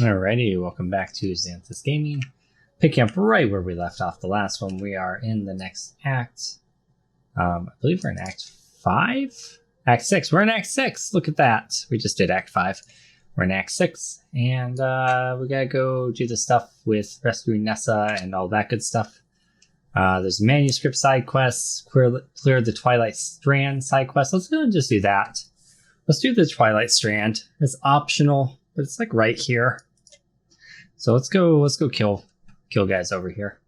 Alrighty, welcome back to Zanthyst Gaming. Picking up right where we left off the last one, we are in the next act. I believe we're in Act 5? Act 6. We're in Act 6! Look at that. We just did Act 5. We're in Act 6, and we gotta go do the stuff with rescuing Nessa and all that good stuff. There's manuscript side quests, clear the Twilight Strand side quest. Let's go and just do that. Let's do the Twilight Strand. It's optional, but it's like right here. So let's go kill guys over here.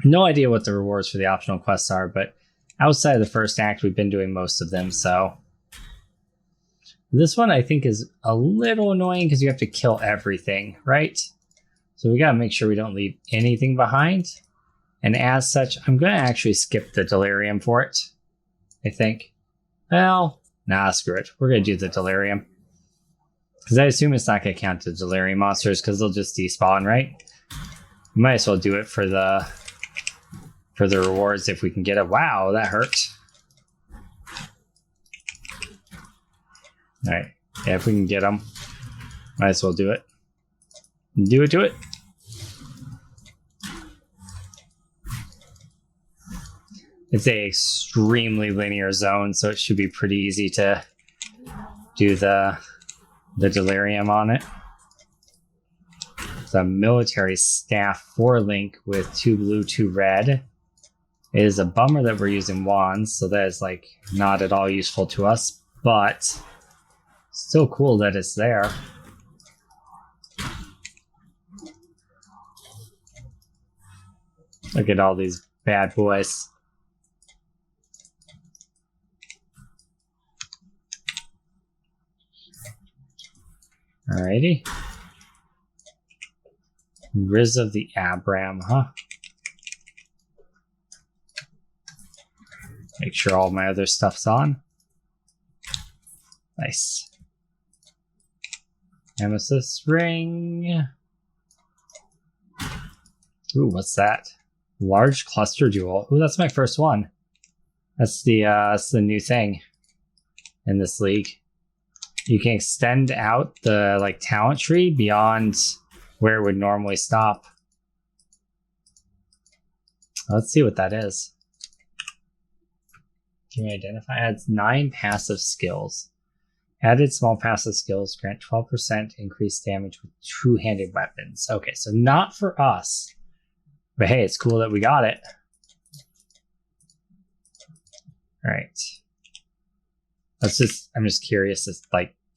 No idea what the rewards for the optional quests are, but outside of the first act, we've been doing most of them, so. This one I think is a little annoying because you have to kill everything, right? So we gotta make sure we don't leave anything behind. And as such, I'm gonna actually skip the Delirium for it, I think. Well, nah, screw it. We're gonna do the Delirium. Because I assume it's not going to count the Delirium monsters because they'll just despawn, right? We might as well do it for the rewards if we can get it. Wow, that hurt. Alright, yeah, if we can get them, might as well do it. Do it. It's a extremely linear zone, so it should be pretty easy to do the Delirium on it. It's a military staff 4 link with 2 blue, 2 red. It is a bummer that we're using wands, so that is like not at all useful to us, but still cool that it's there. Look at all these bad boys. Alrighty. Riz of the Abram, huh? Make sure all my other stuff's on. Nice. Amethyst ring. Ooh, what's that? Large cluster jewel. Ooh, that's my first one. That's the new thing in this league. You can extend out the talent tree beyond where it would normally stop. Let's see what that is. Can you identify? Adds 9 passive skills. Added small passive skills grant 12% increased damage with two-handed weapons. Okay, so not for us. But hey, it's cool that we got it. Alright. I'm just curious if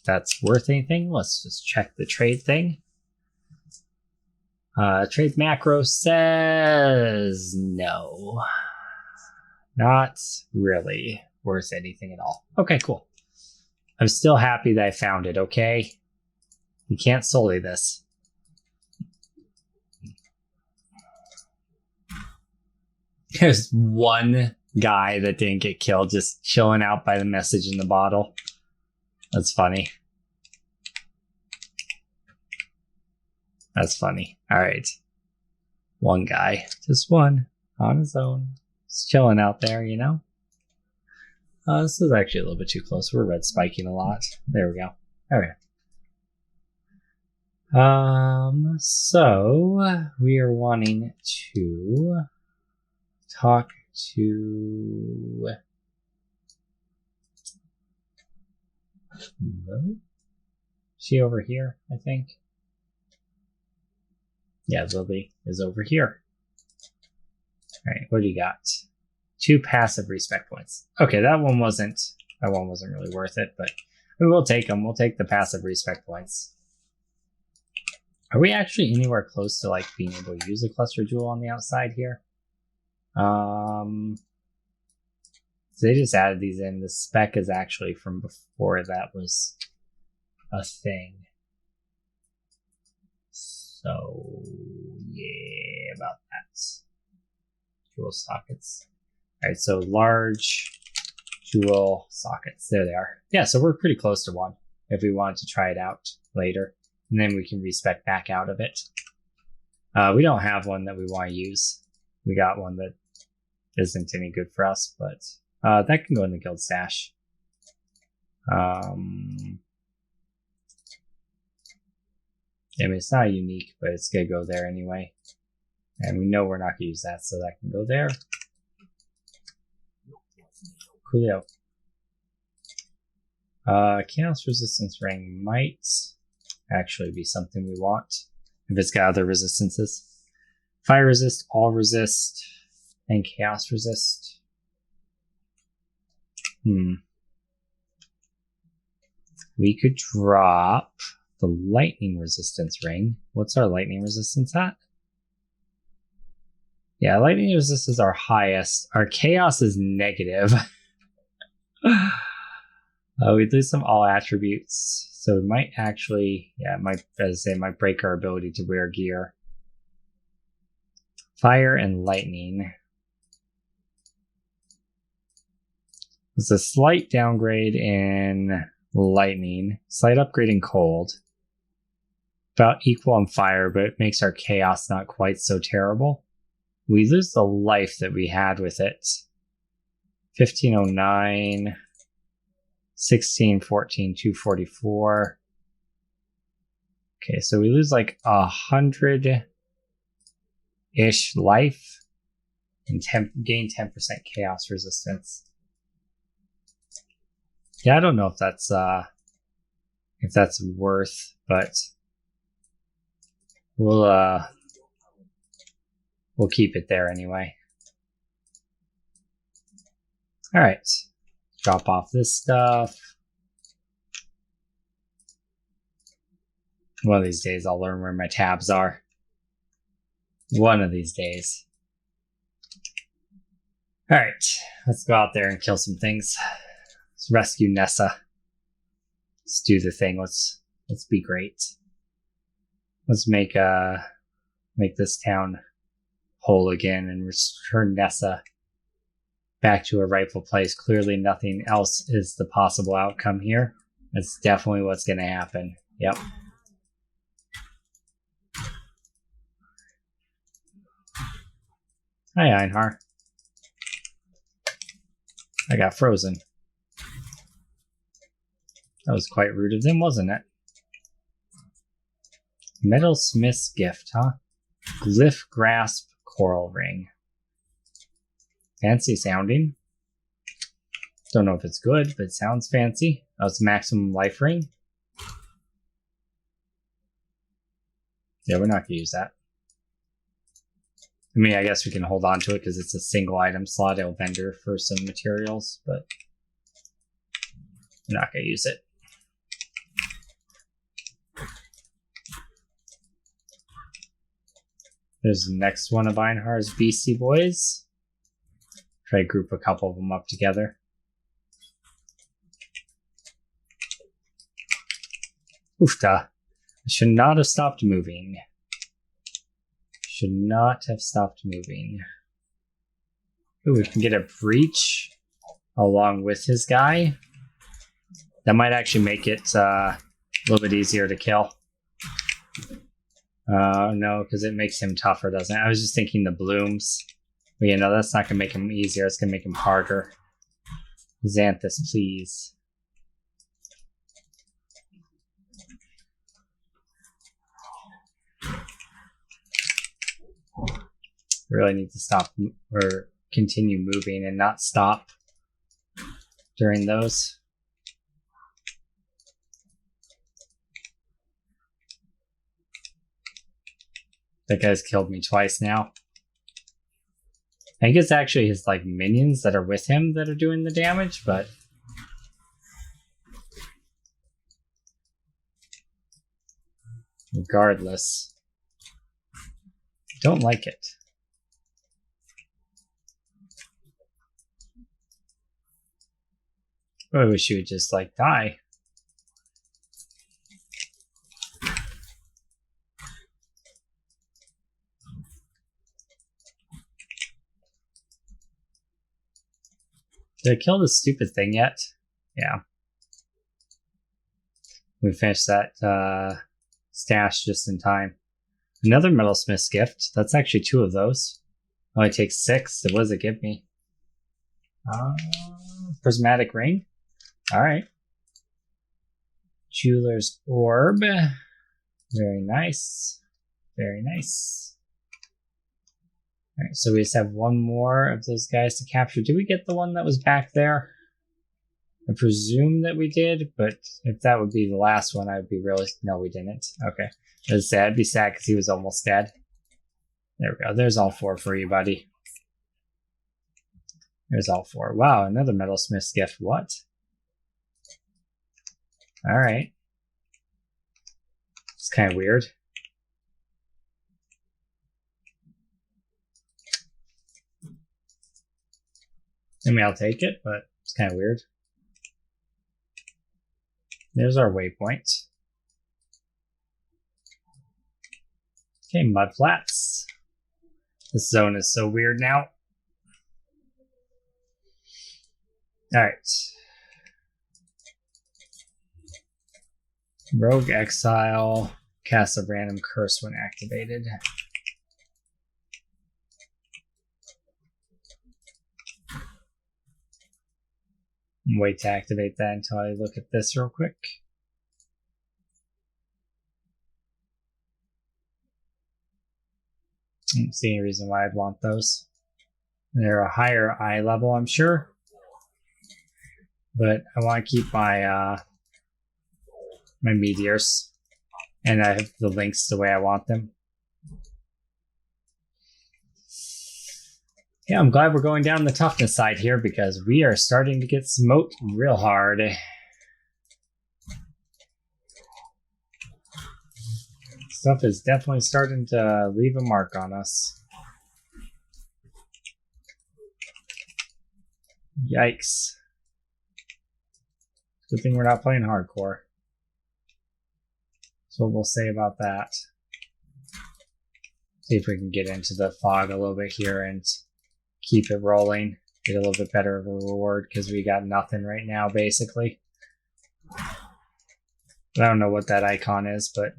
that's worth anything. Let's just check the trade thing. Trade macro says no. Not really worth anything at all. Okay, cool. I'm still happy that I found it, okay? You can't sully this. There's one guy that didn't get killed, just chilling out by the message in the bottle. That's funny. That's funny. Alright. One guy. Just one. On his own. Just chilling out there, you know? This is actually a little bit too close. We're red spiking a lot. There we go. Alright. So we are wanting to talk to Lily? She over here, I think. Yeah, Lily is over here. Alright, what do you got? 2 passive respect points. Okay, that one wasn't really worth it, but we will take them. We'll take the passive respect points. Are we actually anywhere close to being able to use a cluster jewel on the outside here? So they just added these in. The spec is actually from before that was a thing. So yeah, about that. Jewel sockets. Alright, so large jewel sockets. There they are. Yeah, so we're pretty close to one if we wanted to try it out later. And then we can respec back out of it. We don't have one that we want to use. We got one that isn't any good for us, but that can go in the guild stash. I mean, it's not unique, but it's going to go there anyway. And we know we're not going to use that, so that can go there. Coolio. Chaos Resistance Ring might actually be something we want if it's got other resistances. Fire Resist, All Resist, and Chaos Resist. We could drop the Lightning Resistance Ring. What's our Lightning Resistance at? Yeah, Lightning Resistance is our highest. Our Chaos is negative. We'd lose some all attributes. So we might actually, yeah, it might, as I say, might break our ability to wear gear. Fire and Lightning. There's a slight downgrade in Lightning, slight upgrade in Cold. About equal on Fire, but it makes our Chaos not quite so terrible. We lose the life that we had with it. 1509, 1614, 244. Okay, so we lose like 100-ish life and gain 10% chaos resistance. Yeah, I don't know if that's worth, but we'll keep it there anyway. All right, drop off this stuff. One of these days I'll learn where my tabs are. One of these days. All right, let's go out there and kill some things. Let's rescue Nessa. Let's do the thing. Let's be great. Let's make this town whole again and return Nessa back to her rightful place. Clearly nothing else is the possible outcome here. That's definitely what's going to happen. Yep. Hi, Einhar. I got frozen. That was quite rude of them, wasn't it? Metalsmith's Gift, huh? Glyph Grasp Coral Ring. Fancy sounding. Don't know if it's good, but it sounds fancy. Oh, it's Maximum Life Ring. Yeah, we're not going to use that. I mean, I guess we can hold on to it because it's a single item slot. It'll vendor for some materials, but we're not going to use it. There's the next one of Einhar's Beastie Boys. Try to group a couple of them up together. Oofta. I should not have stopped moving. Should not have stopped moving. Ooh, we can get a breach along with his guy. That might actually make it a little bit easier to kill. No, because it makes him tougher, doesn't it? I was just thinking the blooms. But, you know, that's not going to make him easier. It's going to make him harder. Zanthyst, please. Really need to stop or continue moving and not stop during those. That guy's killed me twice now. I think it's actually his like minions that are with him that are doing the damage, but regardless, don't like it. I wish you would just like die. Did I kill this stupid thing yet? Yeah. We finished that stash just in time. Another Metalsmith's Gift. That's actually 2 of those. Only takes 6. So what does it give me? Prismatic Ring. Alright. Jeweler's Orb. Very nice. Very nice. Alright, so we just have one more of those guys to capture. Did we get the one that was back there? I presume that we did, but if that would be the last one, I'd be really... No, we didn't. Okay. That's sad. I'd be sad because he was almost dead. There we go. There's all 4 for you, buddy. There's all 4. Wow, another Metalsmith's gift. What? Alright. It's kind of weird. I mean, I'll take it, but it's kind of weird. There's our waypoint. Okay, mud flats. This zone is so weird now. Alright. Rogue Exile. Cast a random curse when activated. Wait to activate that until I look at this real quick. I don't see any reason why I'd want those. They're a higher eye level, I'm sure. But I want to keep my my meteors. And I have the links the way I want them. Yeah, I'm glad we're going down the toughness side here because we are starting to get smoked real hard. Stuff is definitely starting to leave a mark on us. Yikes. Good thing we're not playing hardcore. That's what we'll say about that. See if we can get into the fog a little bit here and keep it rolling. Get a little bit better of a reward because we got nothing right now, basically. I don't know what that icon is, but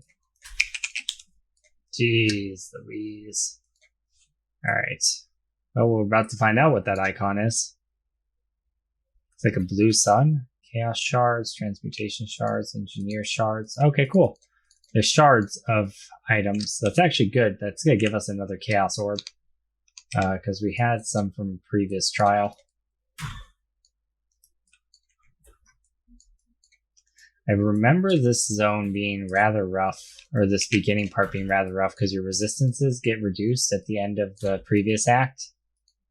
jeez Louise. Alright. Well, we're about to find out what that icon is. It's like a blue sun. Chaos shards, transmutation shards, engineer shards. Okay, cool. There's shards of items. That's actually good. That's going to give us another chaos orb. Because we had some from previous trial. I remember this zone being rather rough, or this beginning part being rather rough, because your resistances get reduced at the end of the previous act,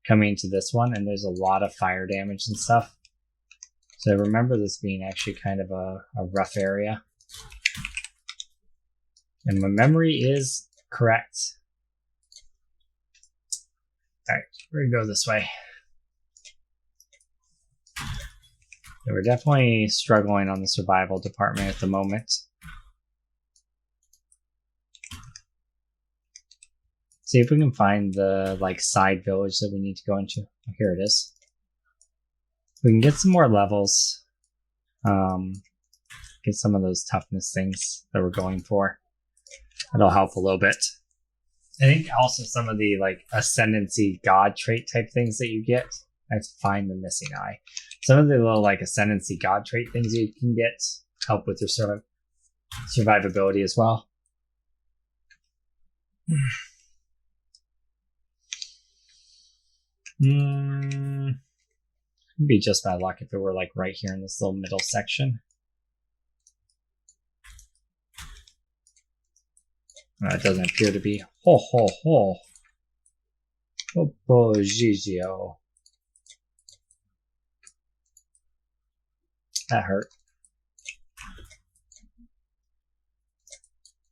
coming into this one, and there's a lot of fire damage and stuff. So I remember this being actually kind of a rough area. And my memory is correct. Alright, we're gonna go this way. So we're definitely struggling on the survival department at the moment. See if we can find the side village that we need to go into. Oh, here it is. We can get some more levels. Get some of those toughness things that we're going for. That'll help a little bit. I think also some of the Ascendancy God trait type things that you get. I have to find the missing eye. Some of the little Ascendancy God trait things you can get help with your survivability as well. It'd be just bad luck if it were right here in this little middle section. It doesn't appear to be. Ho ho ho. Oh, Gigio. That hurt.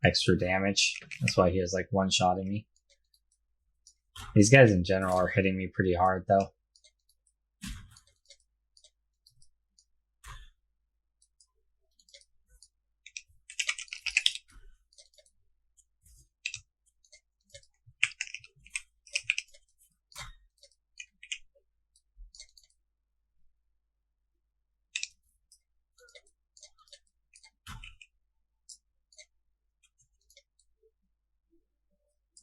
Extra damage. That's why he was one-shotting me. These guys in general are hitting me pretty hard though.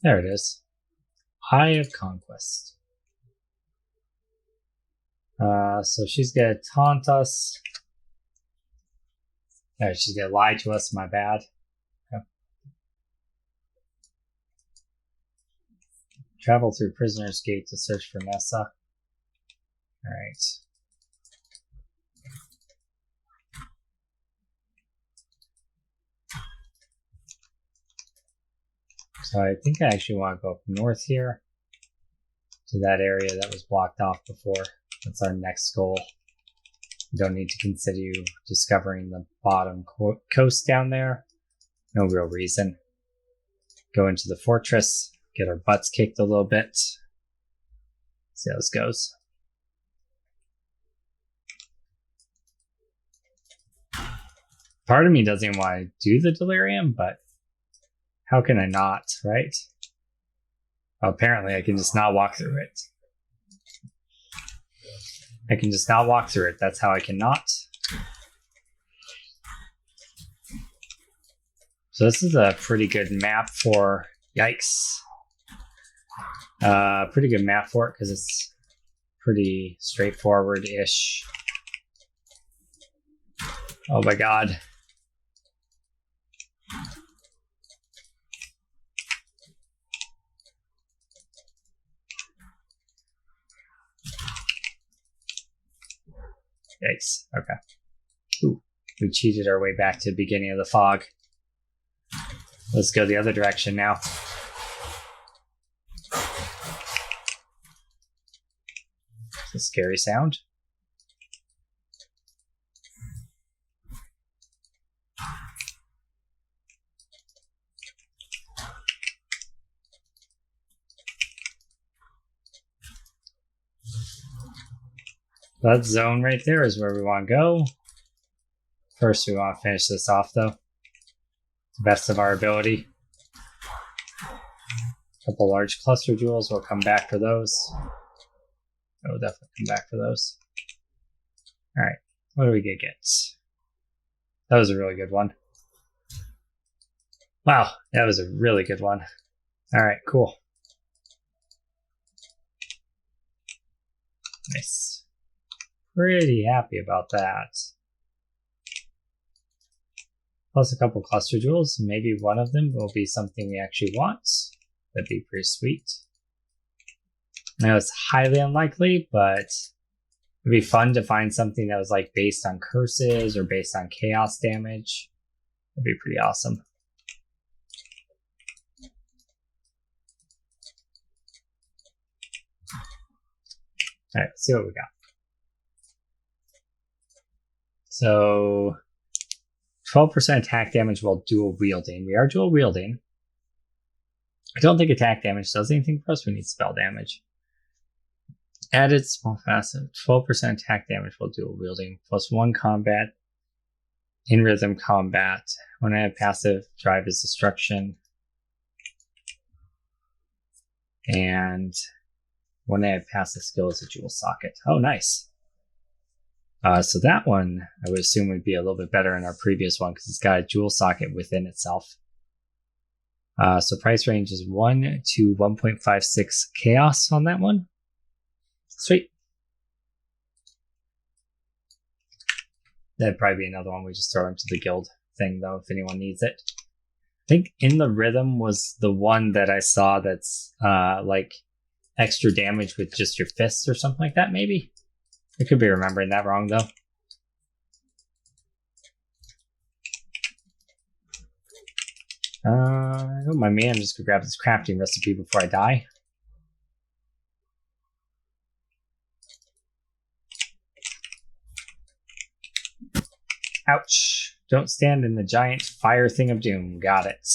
There it is. Eye of Conquest. So she's gonna taunt us. She's gonna lie to us, my bad. Okay. Travel through Prisoner's Gate to search for Nessa. Alright. So I think I actually want to go up north here to that area that was blocked off before. That's our next goal. Don't need to consider discovering the bottom coast down there. No real reason. Go into the fortress, get our butts kicked a little bit. See how this goes. Part of me doesn't even want to do the Delirium, but how can I not, right? Well, apparently I can just not walk through it. I can just not walk through it. That's how I cannot. So this is a pretty good map for... Yikes. Pretty good map for it because it's pretty straightforward-ish. Oh my god. Yikes. Okay. Ooh, we cheated our way back to the beginning of the fog. Let's go the other direction now. It's a scary sound. That zone right there is where we want to go. First, we want to finish this off, though. To the best of our ability. A couple large cluster jewels. We'll come back for those. We'll definitely come back for those. Alright, what do we get? That was a really good one. Wow, that was a really good one. Alright, cool. Nice. Pretty happy about that. Plus a couple cluster jewels. Maybe one of them will be something we actually want. That'd be pretty sweet. I know it's highly unlikely, but it'd be fun to find something that was like based on curses or based on chaos damage. That'd be pretty awesome. Alright, let's see what we got. So 12% attack damage while dual wielding. We are dual wielding. I don't think attack damage does anything for us. We need spell damage. Added small facet. 12% attack damage while dual wielding. +1 combat. In rhythm combat. When I have passive, drive is destruction. And when I have passive, skill is a jewel socket. Oh, nice. So that one, I would assume, would be a little bit better than our previous one because it's got a jewel socket within itself. So price range is 1 to 1.56 chaos on that one. Sweet. That'd probably be another one we just throw into the guild thing, though, if anyone needs it. I think In the Rhythm was the one that I saw that's like extra damage with just your fists or something like that, maybe? I could be remembering that wrong, though. Don't mind me, I'm just gonna grab this crafting recipe before I die. Ouch. Don't stand in the giant fire thing of doom. Got it.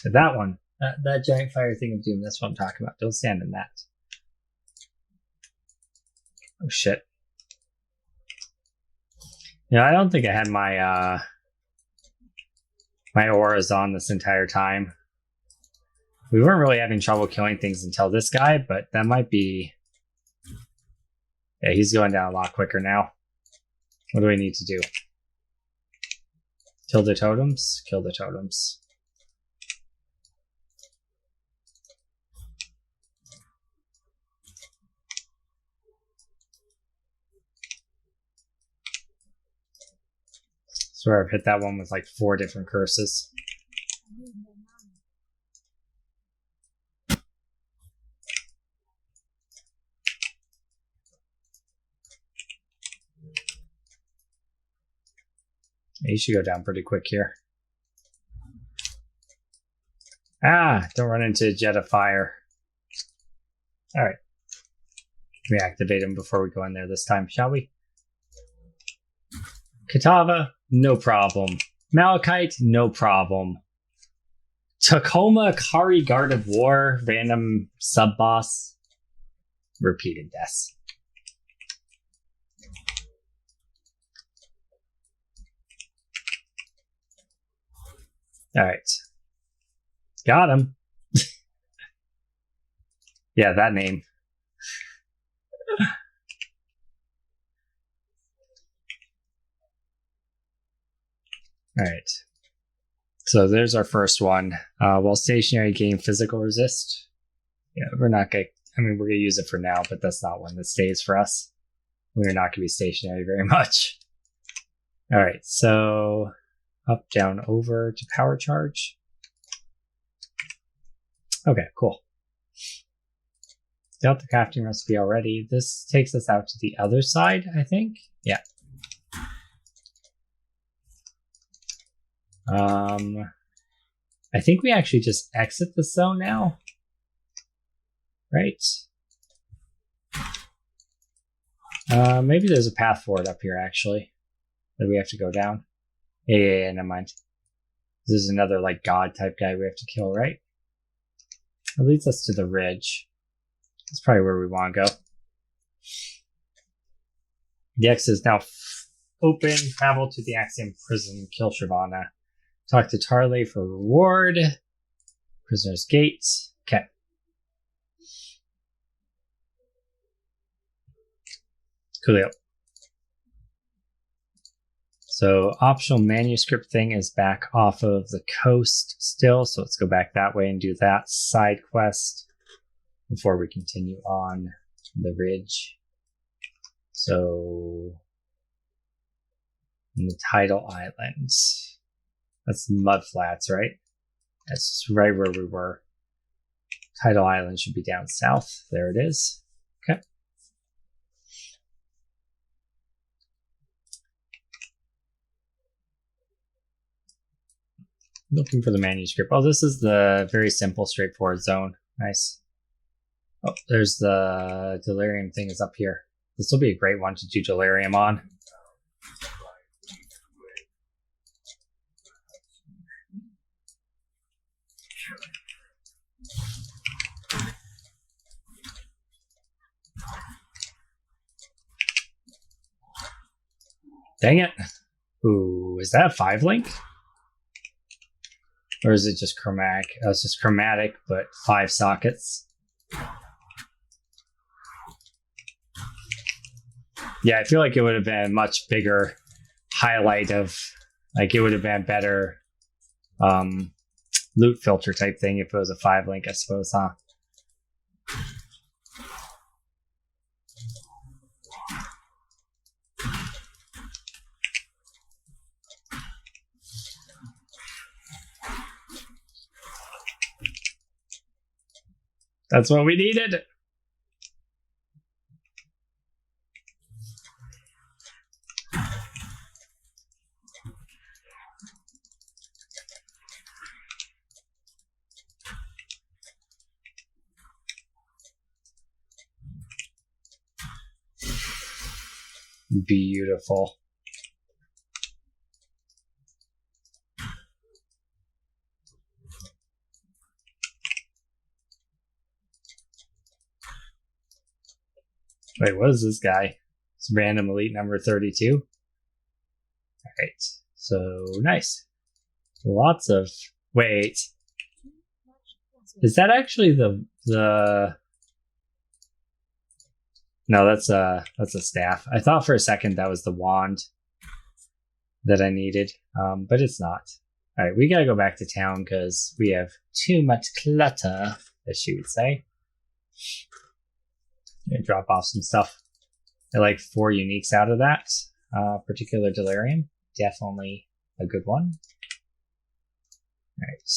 That one. That giant fire thing of doom. That's what I'm talking about. Don't stand in that. Oh, shit. Yeah, I don't think I had my my auras on this entire time. We weren't really having trouble killing things until this guy, but that might be... Yeah, he's going down a lot quicker now. What do we need to do? Kill the totems? Kill the totems. Swear I've hit that one with like 4 different curses. You should go down pretty quick here. Ah, don't run into a jet of fire. All right. Reactivate him before we go in there this time, shall we? Katava, no problem. Malachite, no problem. Tacoma, Kari, Guard of War, random sub-boss. Repeated deaths. Alright. Got him. Yeah, that name. Alright. So there's our first one. While stationary, gain physical resist. Yeah, we're not going to... I mean, we're going to use it for now, but that's not one that stays for us. We're not going to be stationary very much. Alright, so... Up, down, over to power charge. Okay, cool. Got the crafting recipe already. This takes us out to the other side, I think. Yeah. I think we actually just exit the zone now. Right? Maybe there's a path forward up here, actually. That we have to go down. Yeah, never mind. This is another, like, god type guy we have to kill, right? It leads us to the ridge. That's probably where we want to go. The exit is now open. Travel to the Axiom prison. Kill Shavana. Talk to Tarley for reward. Prisoner's Gate. Okay. Coolio. So optional manuscript thing is back off of the coast still. So let's go back that way and do that side quest before we continue on the ridge. So in the tidal islands. That's mud flats, right? That's right where we were. Tidal Island should be down south. There it is. Okay. Looking for the manuscript. Oh, this is the very simple, straightforward zone. Nice. Oh, there's the Delirium thing is up here. This will be a great one to do Delirium on. Dang it. Ooh, is that a 5-link? Or is it just chromatic? Oh, it's just chromatic, but 5 sockets. Yeah, I feel like it would have been a much bigger highlight of, like, it would have been better loot filter type thing if it was a 5-link, I suppose, huh? That's what we needed. Beautiful. Wait, what is this guy? It's random elite number 32. Alright, so nice. Lots of... Wait. Is that actually the... No, that's a staff. I thought for a second that was the wand that I needed, but it's not. Alright, we gotta go back to town because we have too much clutter, as she would say. Gonna drop off some stuff. I like 4 uniques out of that particular Delirium. Definitely a good one. Alright.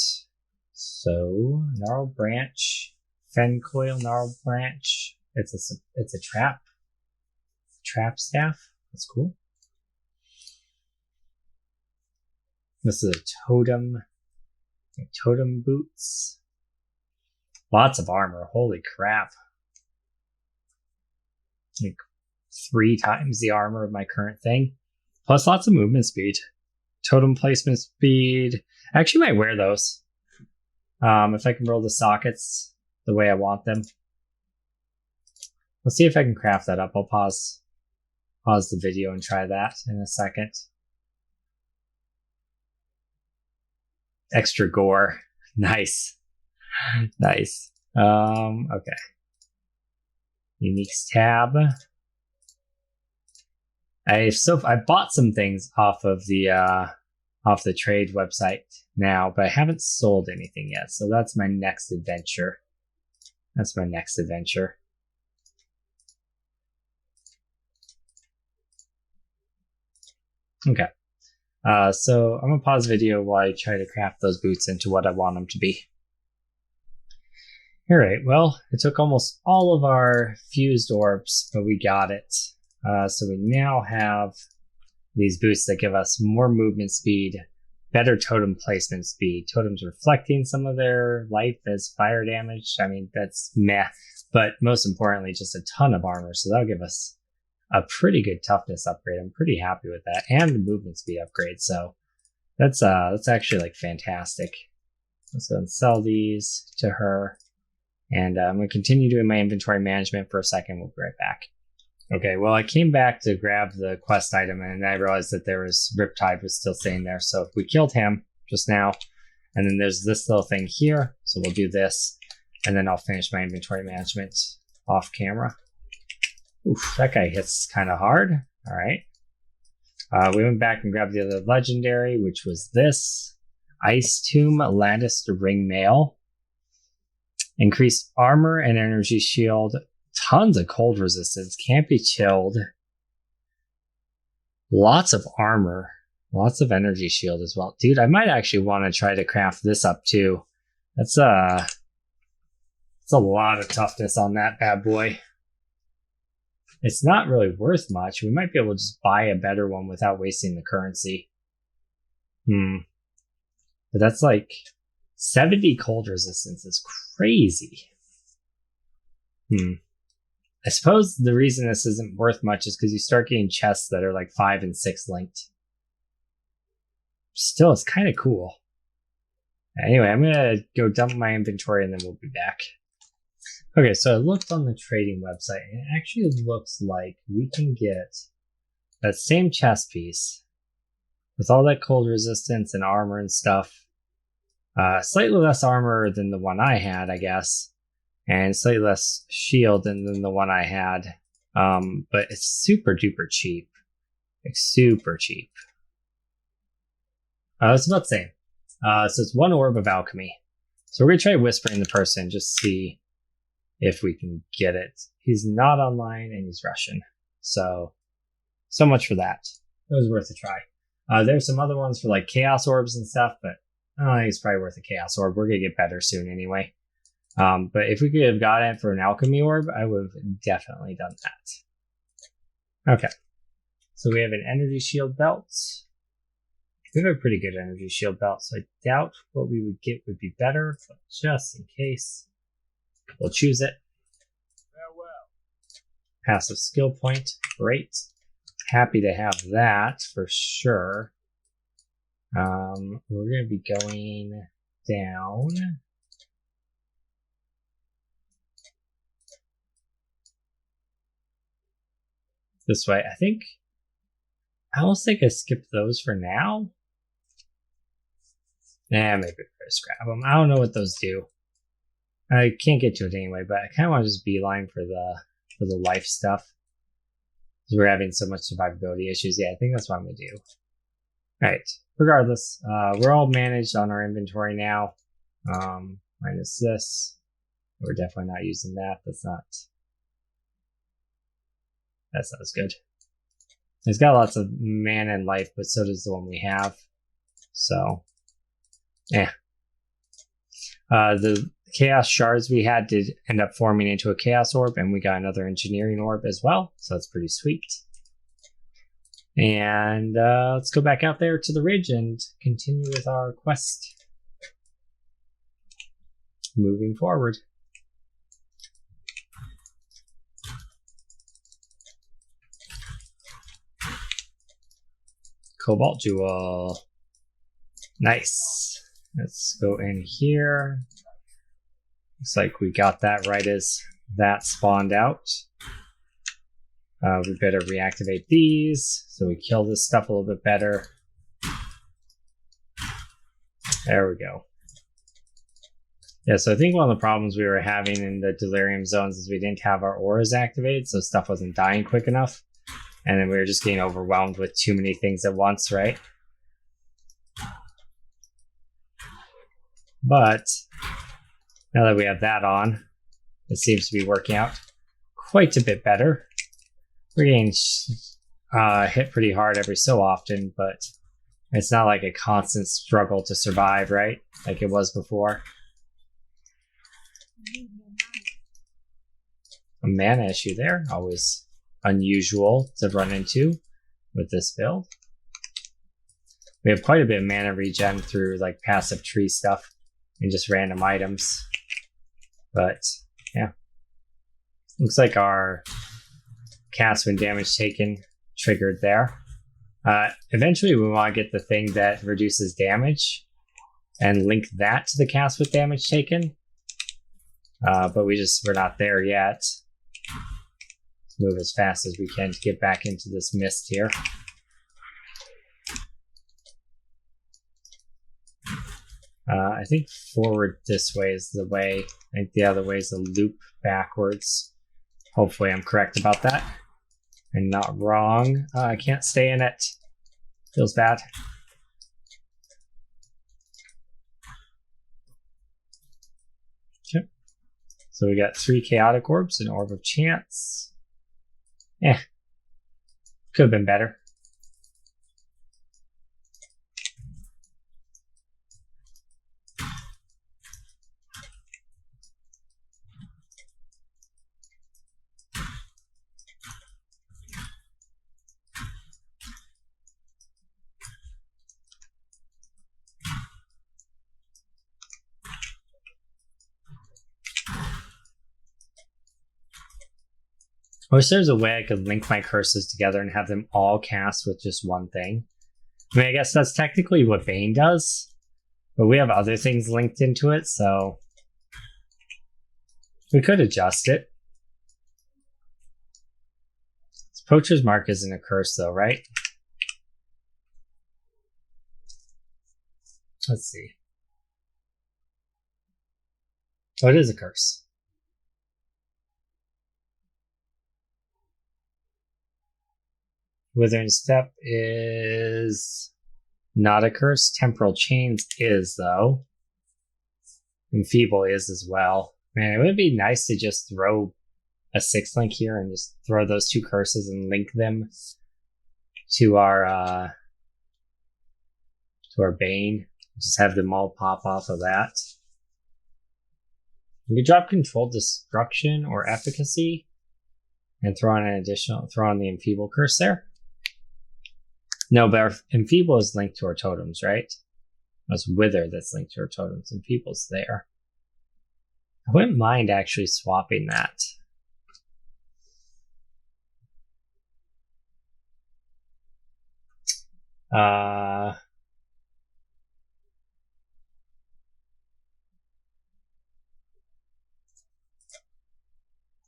So, gnarled branch, fen coil, gnarled branch. It's a trap staff. That's cool. This is a totem boots. Lots of armor. Holy crap. Like 3 times the armor of my current thing. Plus lots of movement speed. Totem placement speed. I actually might wear those. If I can roll the sockets the way I want them. Let's see if I can craft that up. I'll pause the video and try that in a second. Extra gore. Nice. Nice. Okay. Uniques tab. I bought some things off the trade website now, but I haven't sold anything yet. So that's my next adventure. Okay. So I'm gonna pause the video while I try to craft those boots into what I want them to be. Alright, well, it took almost all of our fused orbs, but we got it. So we now have these boots that give us more movement speed, better totem placement speed. Totems reflecting some of their life as fire damage. I mean, that's meh. But most importantly, just a ton of armor. So that'll give us a pretty good toughness upgrade. I'm pretty happy with that. And the movement speed upgrade. So that's actually like fantastic. Let's go and sell these to her. And I'm going to continue doing my inventory management for a second. We'll be right back. Okay, well, I came back to grab the quest item, and I realized that there was Riptide was still staying there. So we killed him just now. And then there's this little thing here. So we'll do this. And then I'll finish my inventory management off camera. Oof, that guy hits kind of hard. All right. We went back and grabbed the other legendary, which was this. Ice Tomb Latticed Ring Mail. Increased armor and energy shield. Tons of cold resistance. Can't be chilled. Lots of armor. Lots of energy shield as well. Dude, I might actually want to try to craft this up too. That's a lot of toughness on that bad boy. It's not really worth much. We might be able to just buy a better one without wasting the currency. But that's like 70 cold resistance is crazy. I suppose the reason this isn't worth much is because you start getting chests that are like 5 and 6 linked. Still, it's kind of cool. Anyway, I'm going to go dump my inventory and then we'll be back. Okay, so I looked on the trading website and it actually looks like we can get that same chest piece with all that cold resistance and armor and stuff. Slightly less armor than the one I had, I guess. And slightly less shield than the one I had. But it's super duper cheap. Like super cheap. It's about the same. So it's 1 orb of alchemy. So we're going to try whispering the person, just see if we can get it. He's not online and he's Russian. So much for that. It was worth a try. There's some other ones for like chaos orbs and stuff, but I think it's probably worth a chaos orb. We're going to get better soon anyway. But if we could have gotten it for an alchemy orb, I would have definitely done that. Okay. So we have an energy shield belt. We have a pretty good energy shield belt, so I doubt what we would get would be better, but just in case, we'll choose it. Farewell. Passive skill point. Great. Happy to have that for sure. We're going to be going down. This way. I almost think I skipped those for now. Nah, maybe I just grab them. I don't know what those do. I can't get to it anyway, but I kind of want to just beeline for the life stuff. Because we're having so much survivability issues. Yeah, I think that's what I'm going to do. Alright, regardless, we're all managed on our inventory now. Minus this. We're definitely not using that. That's not as good. It's got lots of mana and life, but so does the one we have. So, yeah. The chaos shards we had did end up forming into a chaos orb, and we got another engineering orb as well. So that's pretty sweet. And let's go back out there to the ridge and continue with our quest. Moving forward. Cobalt Jewel. Nice. Let's go in here. Looks like we got that right as that spawned out. We better reactivate these so we kill this stuff a little bit better. There we go. Yeah, so I think one of the problems we were having in the Delirium zones is we didn't have our auras activated, so stuff wasn't dying quick enough. And then we were just getting overwhelmed with too many things at once, right? But now that we have that on, it seems to be working out quite a bit better. We're getting hit pretty hard every so often, but it's not like a constant struggle to survive, right? Like it was before. A mana issue there, always unusual to run into with this build. We have quite a bit of mana regen through like passive tree stuff and just random items. But yeah, looks like our cast when damage taken triggered there. Eventually we want to get the thing that reduces damage and link that to the cast with damage taken. But we're not there yet. Let's move as fast as we can to get back into this mist here. I think forward this way is the way. I think the other way is a loop backwards. Hopefully I'm correct about that. And not wrong. I can't stay in it. Feels bad. Okay. So we got 3 chaotic orbs, an orb of chance. Could have been better. I wish there was a way I could link my curses together and have them all cast with just one thing. I mean, I guess that's technically what Bane does, but we have other things linked into it, so we could adjust it. Poacher's Mark isn't a curse though, right? Let's see. Oh, it is a curse. Withering Step is not a curse. Temporal Chains is, though. Enfeeble is as well. Man, it would be nice to just throw a 6 link here and just throw those 2 curses and link them to our Bane. Just have them all pop off of that. We could drop Controlled Destruction or Efficacy and throw on the Enfeeble curse there. No, but our Enfeeble is linked to our totems, right? That's Wither that's linked to our totems. Enfeeble's there. I wouldn't mind actually swapping that. I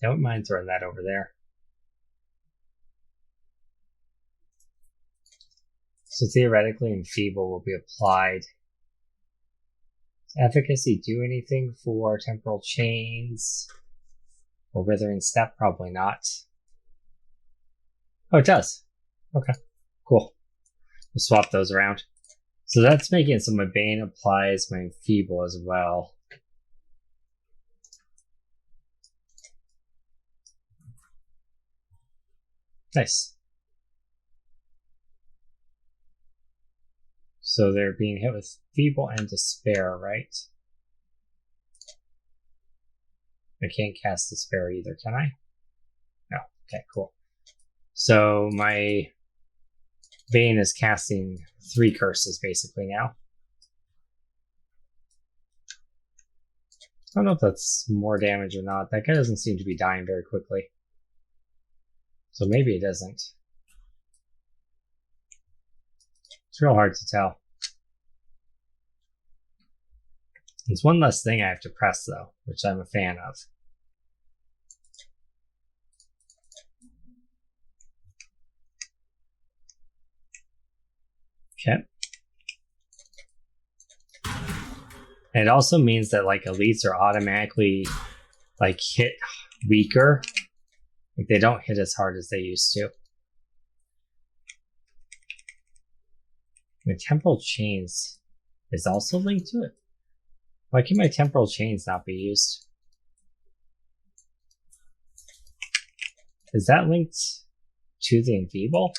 don't mind throwing that over there. So theoretically, Enfeeble will be applied. Does Efficacy do anything for Temporal Chains? Or Withering Step? Probably not. Oh, it does. Okay, cool. We'll swap those around. So that's making it so my Bane applies my Enfeeble as well. Nice. So they're being hit with Feeble and Despair, right? I can't cast Despair either, can I? No. Okay, cool. So my Bane is casting 3 curses basically now. I don't know if that's more damage or not. That guy doesn't seem to be dying very quickly. So maybe it isn't. It's real hard to tell. There's one less thing I have to press though, which I'm a fan of. Okay. And it also means that like elites are automatically like hit weaker. Like they don't hit as hard as they used to. The temporal chains is also linked to it. Why can my temporal chains not be used? Is that linked to the enfeeble?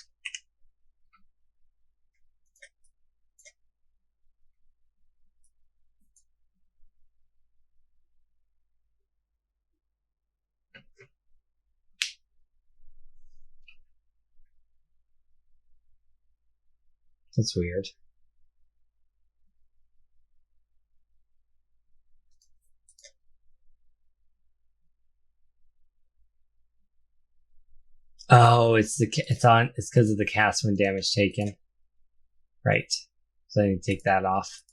That's weird. Oh, it's because of the cast when damage taken. Right. So I need to take that off.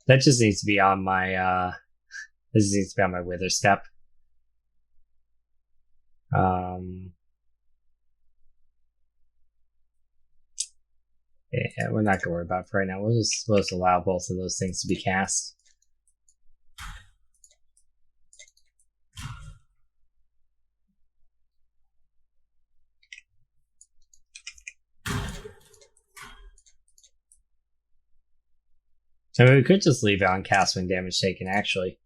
That just needs to be on my this needs to be on my wither step. Yeah, we're not gonna worry about it for right now. We'll just allow both of those things to be cast. I mean, we could just leave it on cast when damage taken, actually.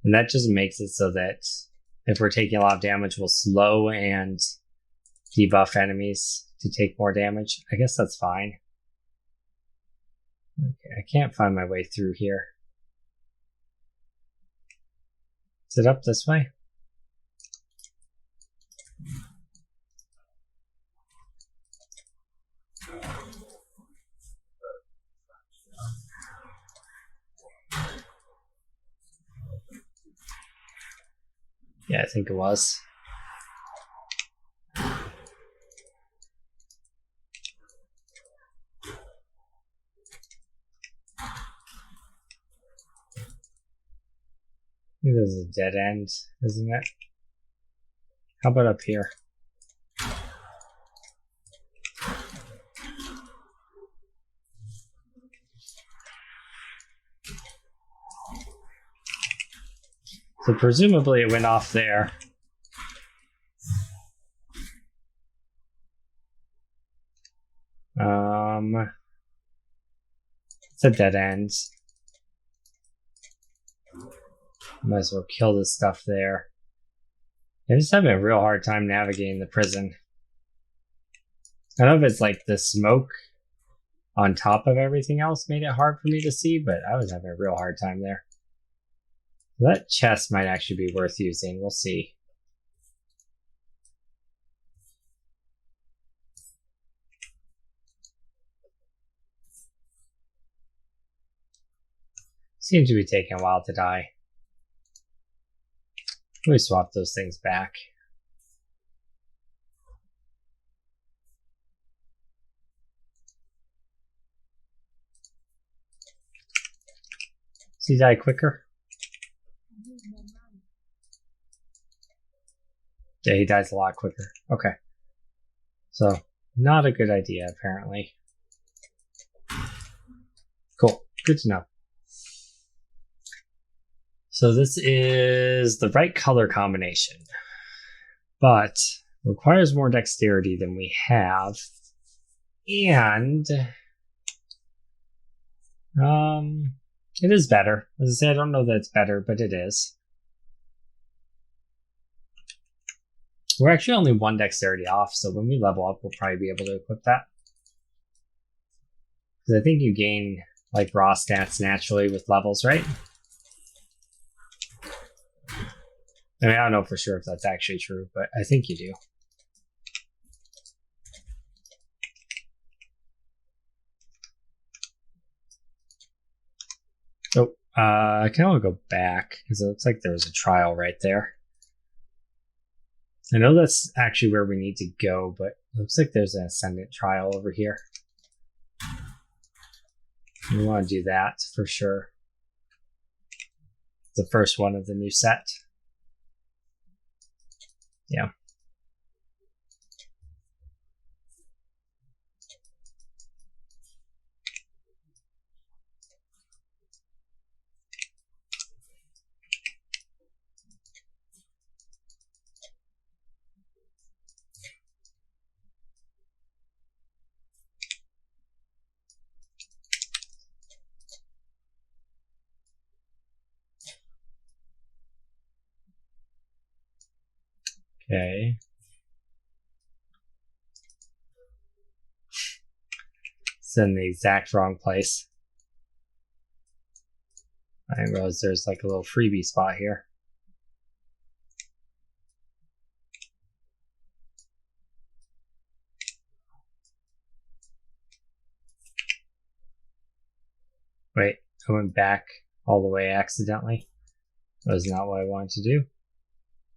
And that just makes it so that if we're taking a lot of damage, we'll slow and debuff enemies to take more damage. I guess that's fine. Okay, I can't find my way through here. Is it up this way? Yeah, I think it was. I think there's a dead end, isn't it? How about up here? So presumably it went off there. It's a dead end. Might as well kill this stuff there. I'm just having a real hard time navigating the prison. I don't know if it's like the smoke on top of everything else made it hard for me to see, but I was having a real hard time there. That chest might actually be worth using. We'll see. Seems to be taking a while to die. Let me swap those things back. Does he die quicker? Yeah, he dies a lot quicker. Okay. So, not a good idea, apparently. Cool. Good to know. So this is the right color combination, but requires more dexterity than we have. And it is better. As I say, I don't know that it's better, but it is. We're actually only 1 dexterity off, so when we level up, we'll probably be able to equip that. Because I think you gain like raw stats naturally with levels, right? I mean, I don't know for sure if that's actually true, but I think you do. Oh, I can only go back because it looks like there was a trial right there. I know that's actually where we need to go, but it looks like there's an Ascendant trial over here. We want to do that for sure. The first one of the new set. Yeah. Okay. It's in the exact wrong place. I didn't realize there's like a little freebie spot here. Wait, I went back all the way accidentally. That was not what I wanted to do.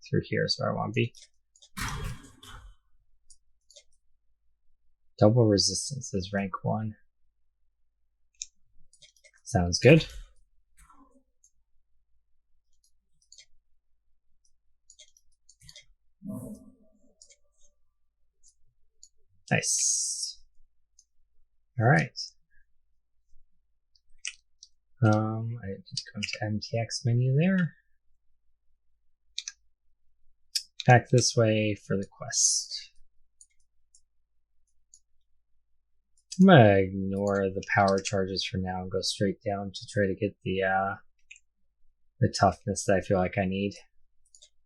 Through here is where I want to be. Double resistance is rank 1. Sounds good. Nice. All right. I need to go into MTX menu there. Back this way for the quest. I'm gonna ignore the power charges for now and go straight down to try to get the toughness that I feel like I need.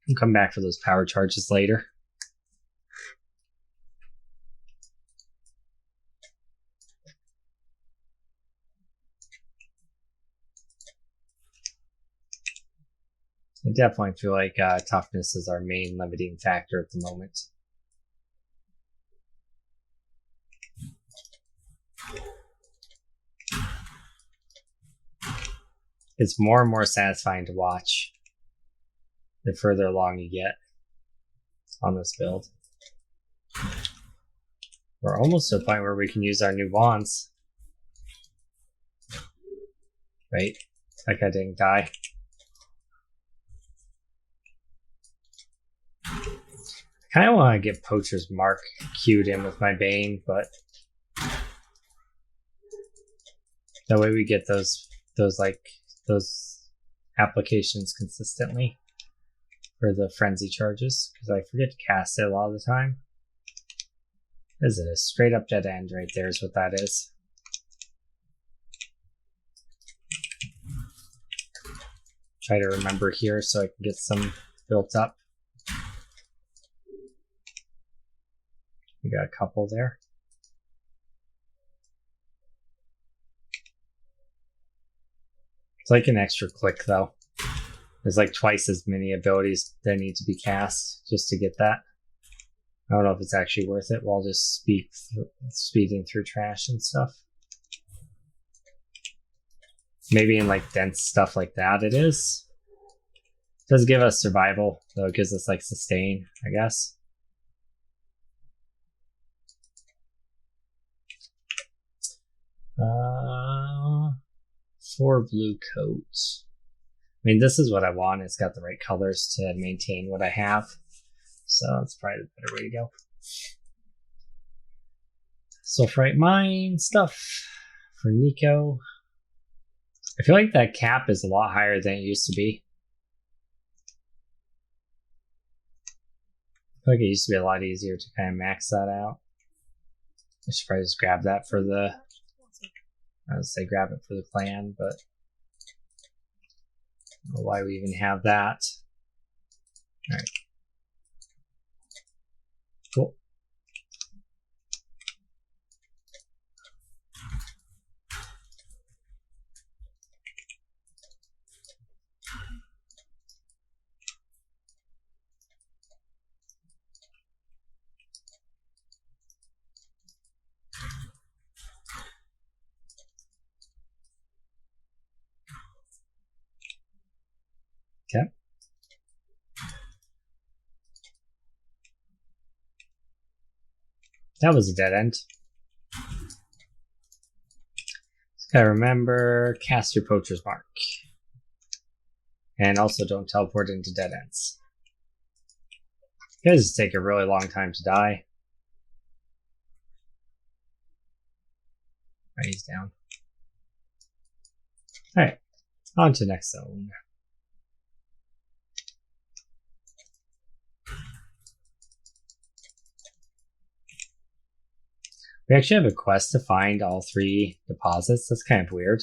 I'll come back for those power charges later. I definitely feel like toughness is our main limiting factor at the moment. It's more and more satisfying to watch the further along you get on this build. We're almost to a point where we can use our new wands. Right? That guy didn't die. I kind of want to get Poacher's Mark queued in with my Bane, but that way we get those applications consistently for the frenzy charges, because I forget to cast it a lot of the time. Is it a straight up dead end right there is what that is. Try to remember here so I can get some built up. We got a couple there. It's like an extra click though. There's like twice as many abilities that need to be cast just to get that. I don't know if it's actually worth it while just speeding through trash and stuff. Maybe in like dense stuff like that it is. It does give us survival, though it gives us like sustain, I guess. For blue coats. I mean, this is what I want. It's got the right colors to maintain what I have. So that's probably the better way to go. Sulfurite mine stuff for Nico. I feel like that cap is a lot higher than it used to be. I feel like it used to be a lot easier to kind of max that out. I should probably just grab that for the... I would say grab it for the clan, but I don't know why we even have that. Alright. Cool. That was a dead end. Just gotta remember, cast your Poacher's Mark. And also don't teleport into dead ends. These take a really long time to die. Right, he's down. Alright, on to next zone. We actually have a quest to find all 3 deposits. That's kind of weird.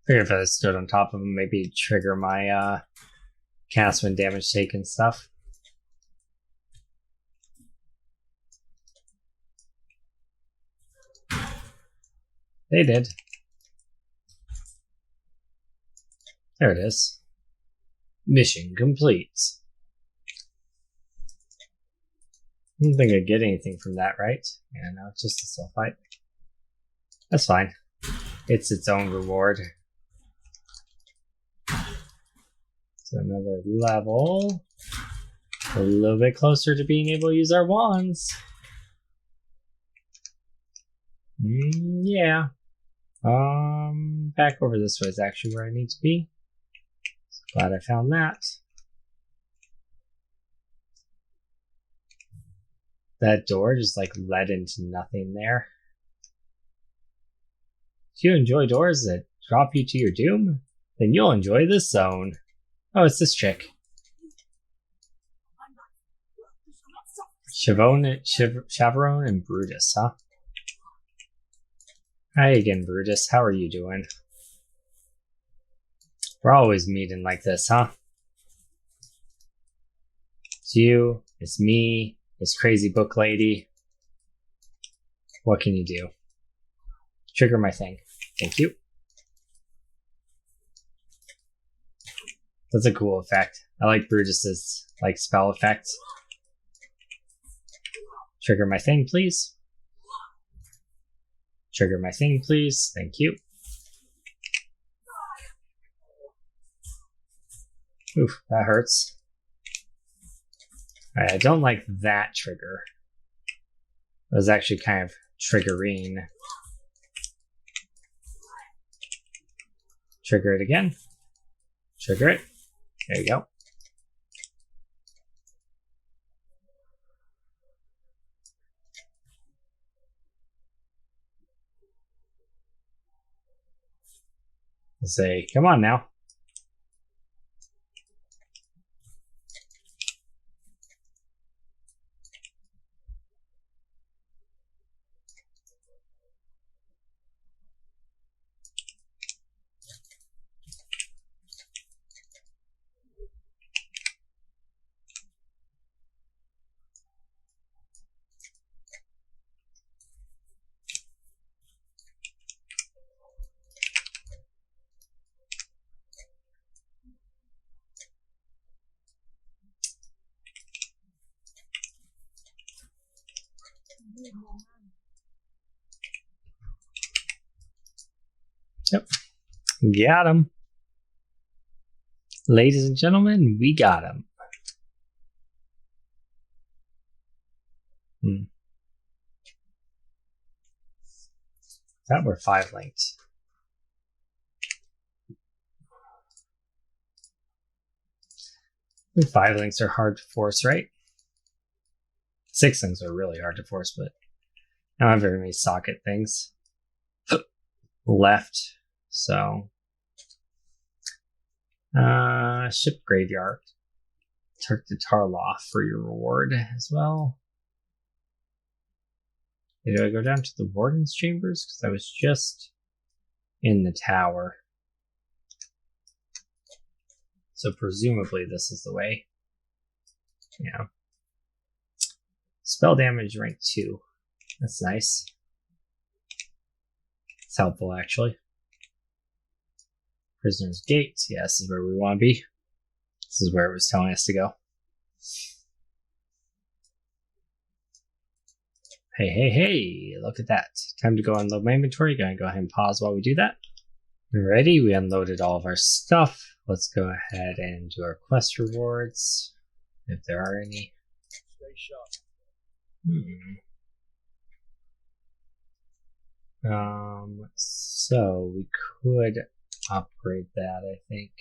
Figure if I stood on top of them, maybe trigger my cast when damage taken stuff. They did. There it is. Mission complete. I don't think I get anything from that, right? Yeah, no, it's just a self fight. That's fine. It's its own reward. So another level. A little bit closer to being able to use our wands. Yeah. Back over this way is actually where I need to be. So glad I found that. That door just like led into nothing there. If you enjoy doors that drop you to your doom, then you'll enjoy this zone. Oh, it's this chick. Chavarone and Brutus, huh? Hi again, Brutus. How are you doing? We're always meeting like this, huh? It's you, it's me, it's crazy book lady. What can you do? Trigger my thing. Thank you. That's a cool effect. I like Brutus's like spell effect. Trigger my thing, please. Trigger my thing, please. Thank you. Oof, that hurts. Alright, I don't like that trigger. It was actually kind of triggering. Trigger it again. Trigger it. There you go. Say, come on now. Yep. Got him. Ladies and gentlemen, we got him. That were 5 linked. I think 5 links are hard to force, right? 6 links are really hard to force, but I don't have very many socket things left. So, ship graveyard. Turk the Tarloff for your reward as well. Do I go down to the Warden's Chambers? Because I was just in the tower. So presumably this is the way. Yeah. Spell damage rank 2. That's nice. It's helpful actually. Prisoner's Gate. Yeah, this is where we want to be. This is where it was telling us to go. Hey, look at that. Time to go unload my inventory. Gonna go ahead and pause while we do that. Ready, we unloaded all of our stuff. Let's go ahead and do our quest rewards, if there are any. So we could upgrade that, I think.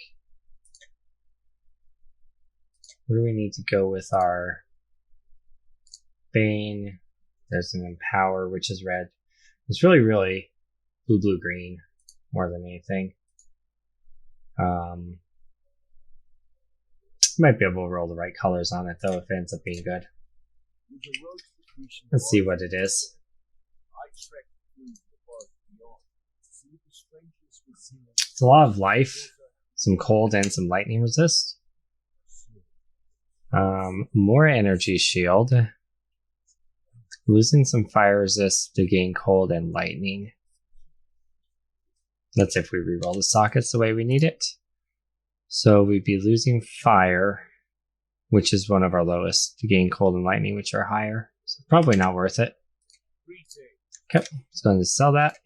What do we need to go with our Bane? There's an Empower, which is red. It's really blue, green, more than anything. Might be able to roll the right colors on it, though, if it ends up being good. Let's see what it is. It's a lot of life, some cold, and some lightning resist. More energy shield. Losing some fire resist to gain cold and lightning. That's if we reroll the sockets the way we need it. So we'd be losing fire, which is one of our lowest, to gain cold and lightning, which are higher. So probably not worth it. Okay, so I'm going to sell that.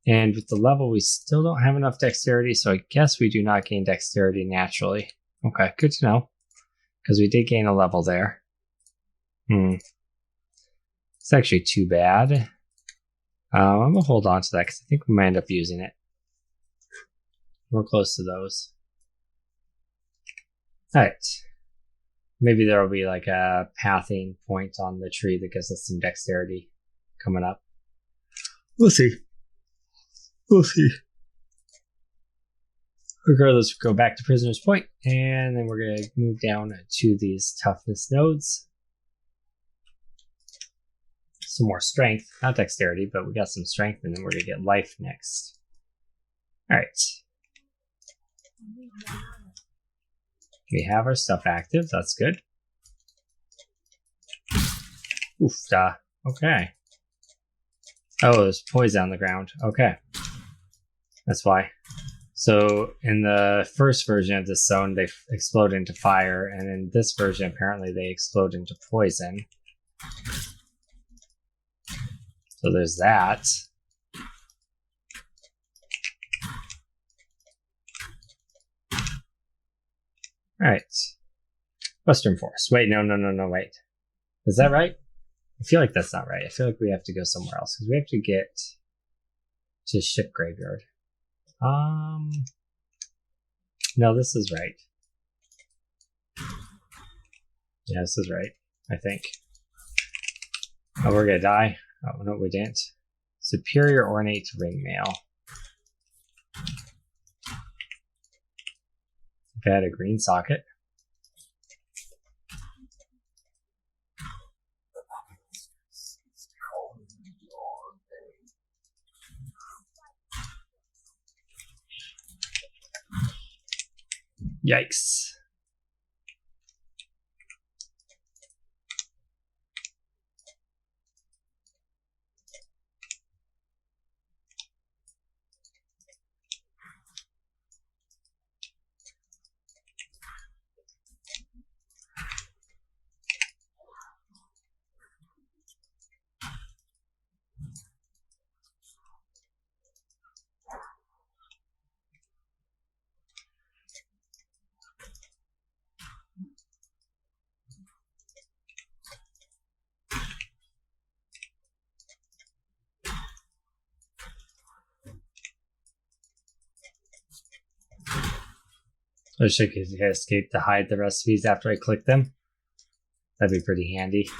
And with the level, we still don't have enough dexterity, so I guess we do not gain dexterity naturally. Okay, good to know. Because we did gain a level there. It's actually too bad. I'm going to hold on to that because I think we might end up using it. We're close to those. Alright. Maybe there will be like a pathing point on the tree that gives us some dexterity coming up. We'll see. Regardless, we'll go back to Prisoner's Point, and then we're going to move down to these toughness nodes. Some more strength, not dexterity, but we got some strength, and then we're going to get life next. Alright. We have our stuff active, that's good. Oof, okay. Oh, there's poison on the ground. Okay. That's why. So in the first version of this zone, they explode into fire, and in this version, apparently they explode into poison. So there's that. Alright. Western Forest. Wait, no, wait. Is that right? I feel like that's not right. I feel like we have to go somewhere else, because we have to get to Ship Graveyard. No, this is right. Yeah, this is right, I think. Oh, we're gonna die. Oh, no, we didn't. Superior Ornate Ring Mail. If I had a green socket. Yikes. I wish I could escape to hide the recipes after I click them. That'd be pretty handy.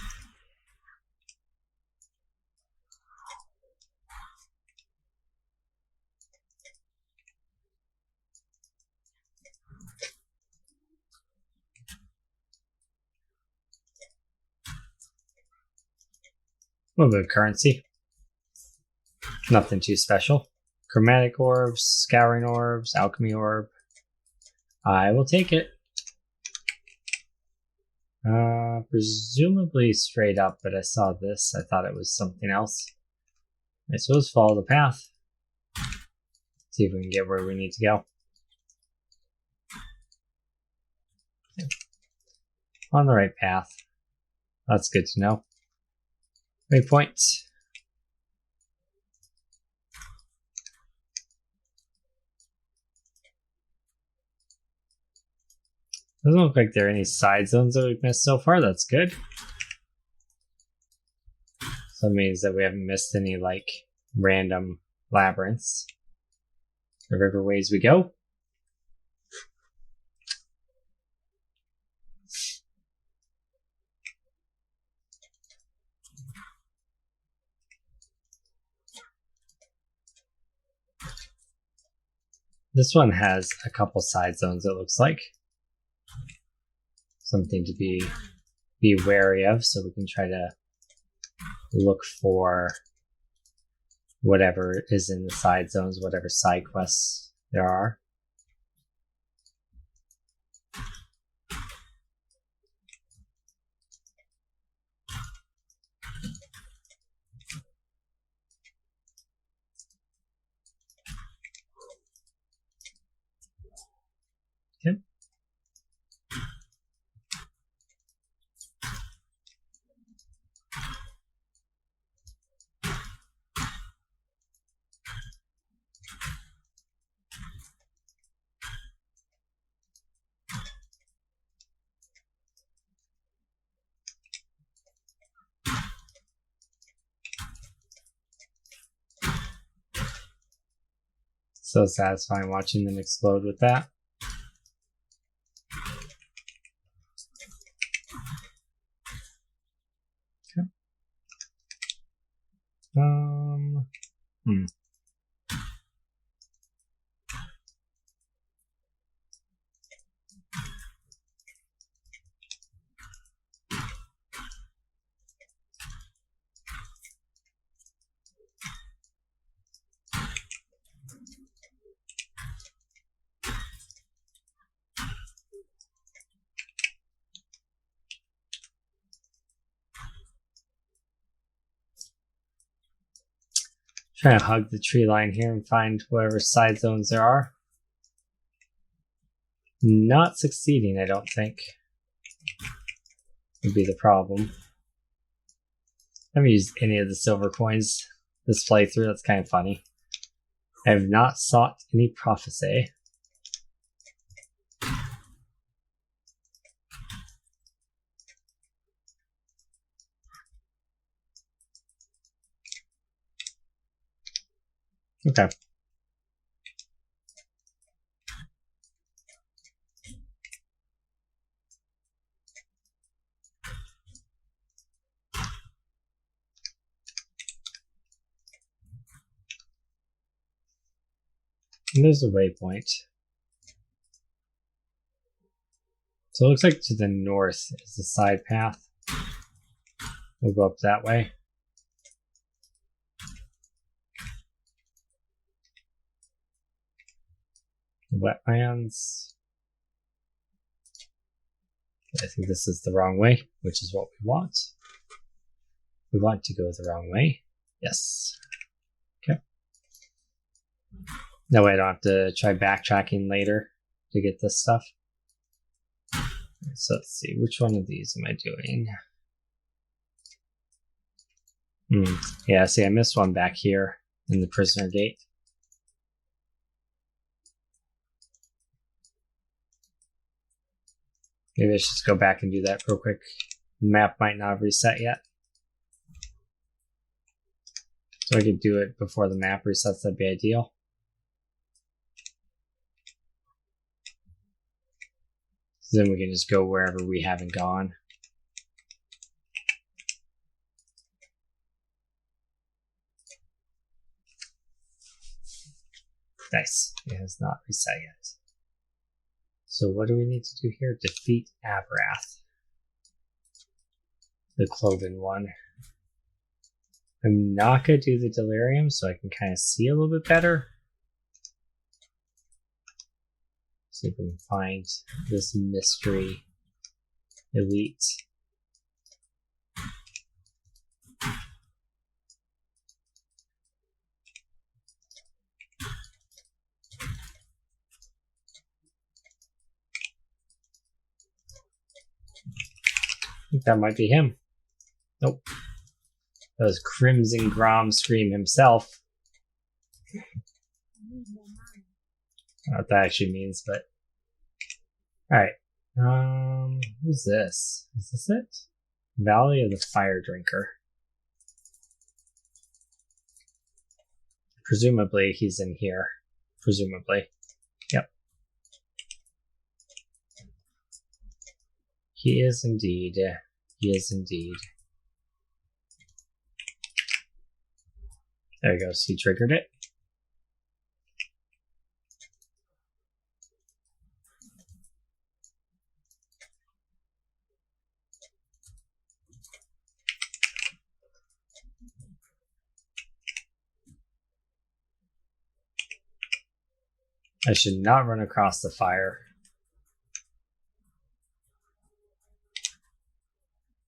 A little bit of currency. Nothing too special. Chromatic orbs, scouring orbs, alchemy orb. I will take it. Presumably straight up, but I saw this. I thought it was something else. I suppose follow the path. See if we can get where we need to go. On the right path. That's good to know. Waypoint. Doesn't look like there are any side zones that we've missed so far. That's good. So that means that we haven't missed any like random labyrinths. The riverways we go. This one has a couple side zones, it looks like. Something to be wary of, so we can try to look for whatever is in the side zones, whatever side quests there are. Okay. So satisfying watching them explode with that. Okay. Trying to hug the tree line here and find whatever side zones there are. Not succeeding, I don't think. Would be the problem. I haven't used any of the silver coins this playthrough. That's kind of funny. I have not sought any prophecy. Okay. And there's a waypoint. So it looks like to the north is the side path. We'll go up that way. Wetlands. I think this is the wrong way, which is what we want. We want to go the wrong way. Yes. Okay. That way I don't have to try backtracking later to get this stuff. So let's see, which one of these am I doing? Yeah, see, I missed one back here in the prisoner gate. Maybe I should just go back and do that real quick. The map might not have reset yet. So I could do it before the map resets, that'd be ideal. So then we can just go wherever we haven't gone. Nice. It has not reset yet. So what do we need to do here? Defeat Abrath. The cloven one. I'm not going to do the Delirium so I can kind of see a little bit better. See if we can find this mystery elite. think that might be him. Nope. That was Crimson Grom Scream himself. I don't know what that actually means, but... Alright. Who's this? Is this it? Valley of the Fire Drinker. Presumably he's in here. Presumably. Yep. He is indeed. He is indeed. There he goes. He triggered it. I should not run across the fire.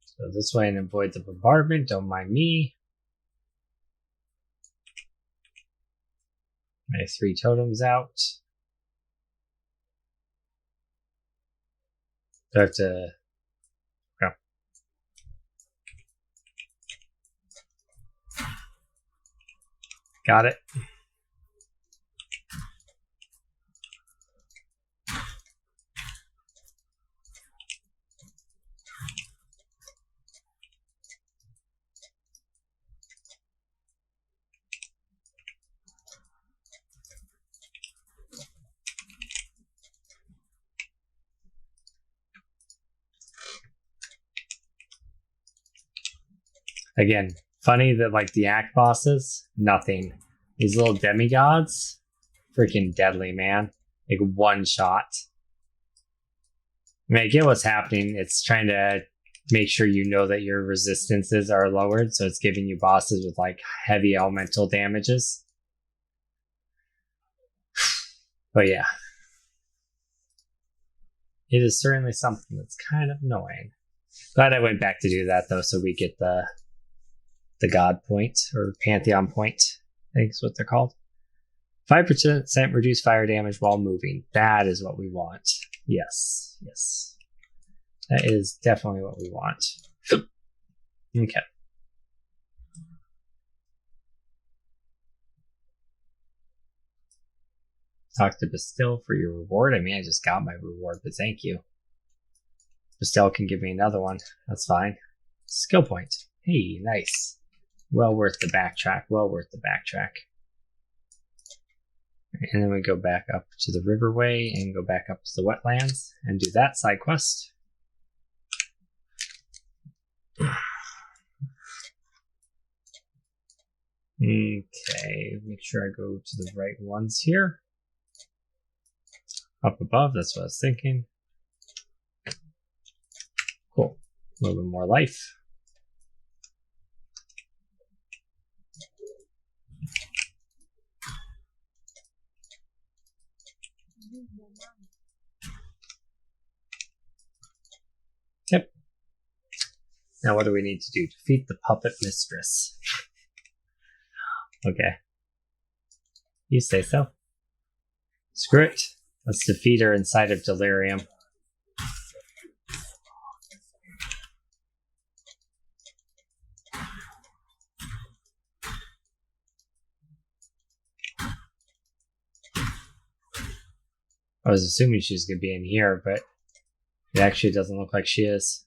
So this way and avoid the bombardment. Don't mind me. My 3 totems out. Do I have to... No. Got it. Again, funny that like the act bosses, nothing. These little demigods, freaking deadly, man. Like one shot. I mean, I get what's happening. It's trying to make sure you know that your resistances are lowered, so it's giving you bosses with like heavy elemental damages. But yeah. It is certainly something that's kind of annoying. Glad I went back to do that though, so we get the god point, or pantheon point, I think is what they're called. 5% reduce fire damage while moving. That is what we want. Yes, yes. That is definitely what we want. Okay. Talk to Bastille for your reward. I mean, I just got my reward, but thank you. Bastille can give me another one. That's fine. Skill point. Hey, nice. Well worth the backtrack. Well worth the backtrack. And then we go back up to the riverway and go back up to the wetlands and do that side quest. Okay, make sure I go to the right ones here. Up above, that's what I was thinking. Cool. A little bit more life. Yep. Now what do we need to do? Defeat the puppet mistress. Okay. You say so. Screw it. Let's defeat her inside of Delirium. I was assuming she was going to be in here, but it actually doesn't look like she is.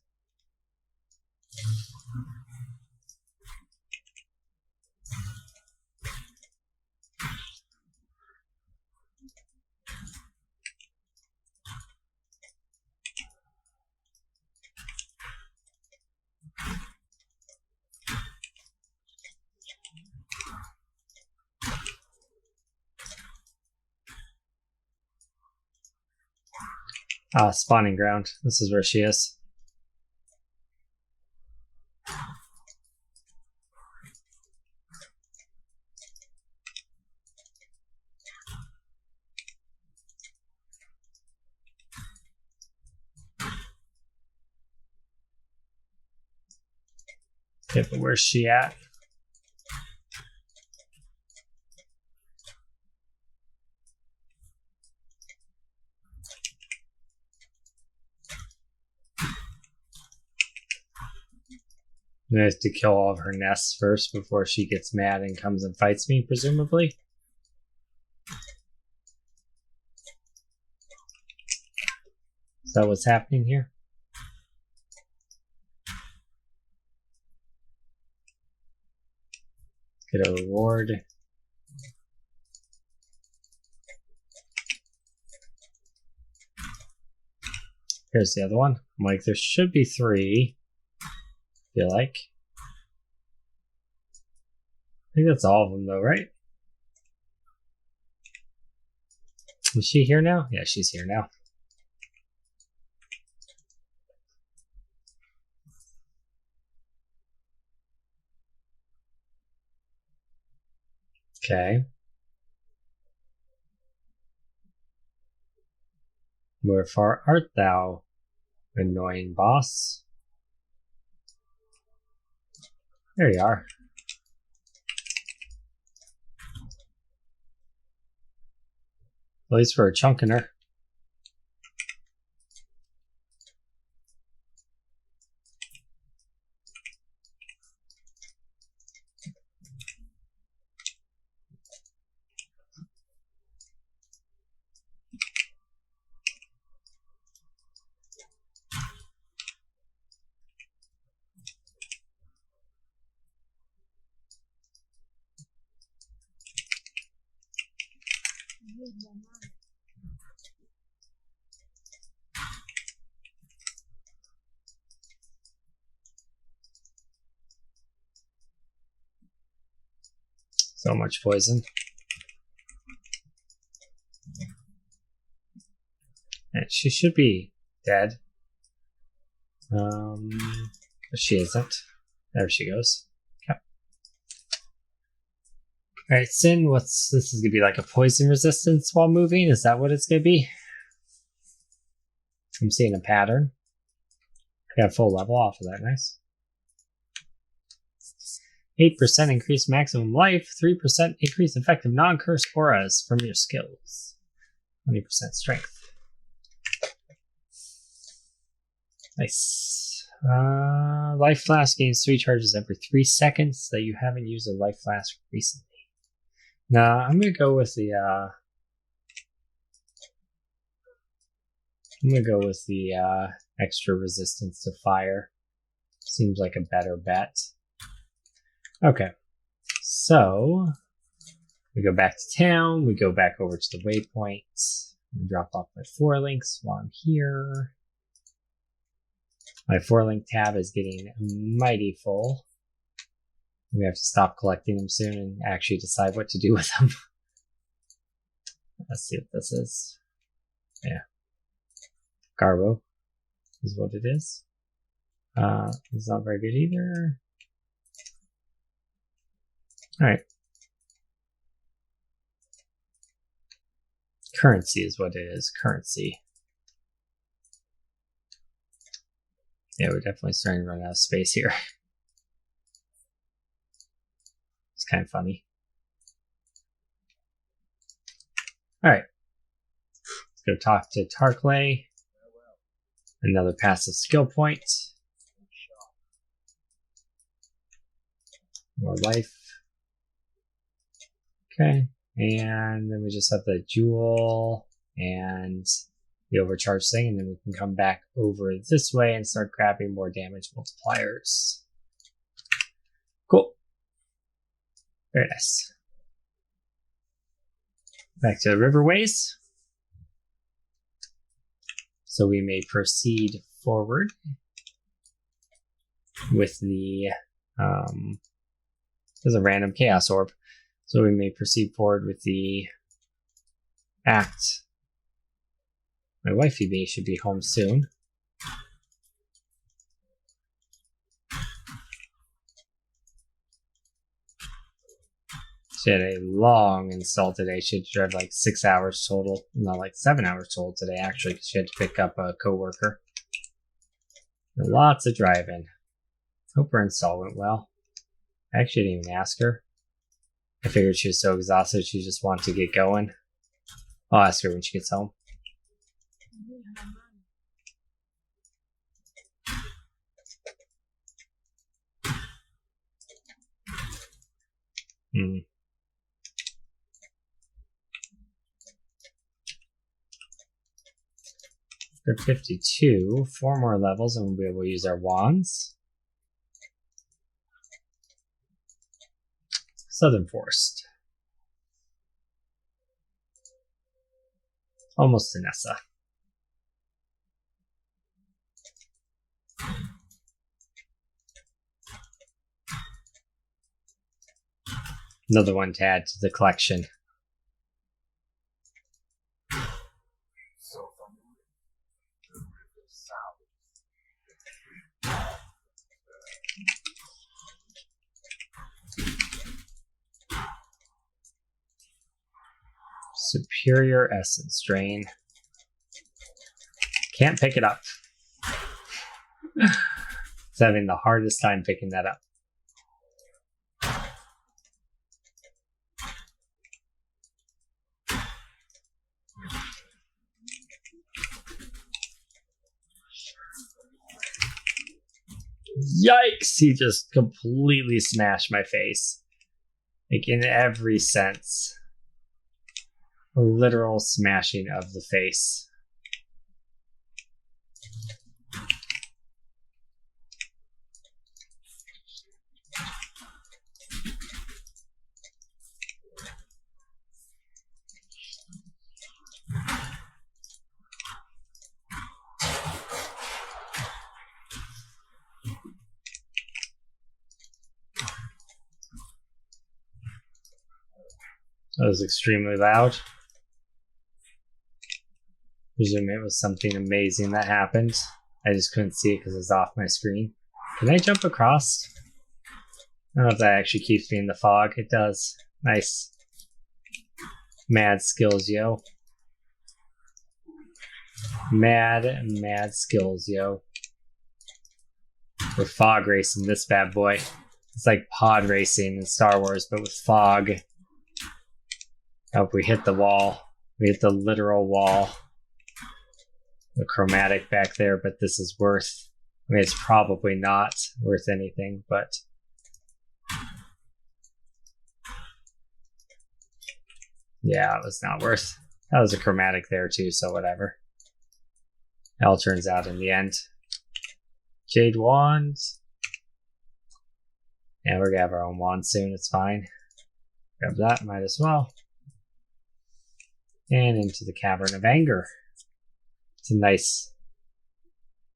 Ah, spawning ground. This is where she is. Okay, but where's she at? I have to kill all of her nests first before she gets mad and comes and fights me, presumably. Is that what's happening here? Get a reward. Here's the other one. I'm like, there should be 3. I feel like. I think that's all of them though, right? Is she here now? Yeah, she's here now. Okay. Where far art thou, annoying boss? There you are. At least for a chunking her. So much poison. And she should be dead. But she isn't. There she goes. Okay. Alright, Sin, this is gonna be like a poison resistance while moving? Is that what it's gonna be? I'm seeing a pattern. I got a full level off of that, nice. 8% increase maximum life, 3% increase effective non-curse auras from your skills. 20% strength. Nice. Life flask gains 3 charges every 3 seconds that you haven't used a life flask recently. Nah, I'm gonna go with the extra resistance to fire. Seems like a better bet. Okay, so we go back to town. We go back over to the waypoint. We drop off my 4 links while I'm here. My 4 link tab is getting mighty full. We have to stop collecting them soon and actually decide what to do with them. Let's see what this is. Yeah. Garbo is what it is. It's not very good either. Alright. Currency is what it is. Currency. Yeah, we're definitely starting to run out of space here. It's kind of funny. Alright. Let's go talk to Tarkley. Another passive skill point. More life. Okay. And then we just have the jewel and the overcharge thing, and then we can come back over this way and start grabbing more damage multipliers. Cool. Very nice. Back to the riverways. So we may proceed forward with the there's a random chaos orb. So we may proceed forward with the act. My wifey bee should be home soon. She had a long install today. She had like 6 hours total. Not like 7 hours total today, actually, because she had to pick up a coworker. Lots of driving. Hope her install went well. I actually didn't even ask her. I figured she was so exhausted she just wanted to get going. I'll ask her when she gets home. For 52, 4 more levels, and we'll be able to use our wands. Southern Forest. Almost to Nessa. Another one to add to the collection. Superior Essence Drain. Can't pick it up. It's having the hardest time picking that up. Yikes! He just completely smashed my face. Like, in every sense. A literal smashing of the face. That was extremely loud. Presume it was something amazing that happened. I just couldn't see it because it was off my screen. Can I jump across? I don't know if that actually keeps me in the fog. It does. Nice. Mad skills, yo. Mad skills, yo. We're fog racing this bad boy. It's like pod racing in Star Wars, but with fog. I hope we hit the wall. We hit the literal wall. The chromatic back there, but this is worth... I mean, it's probably not worth anything, but... yeah, it was not worth... that was a chromatic there too, so whatever. It all turns out in the end. Jade wand. Yeah, we're gonna have our own wand soon, it's fine. Grab that, might as well. And into the Cavern of Anger. It's a nice,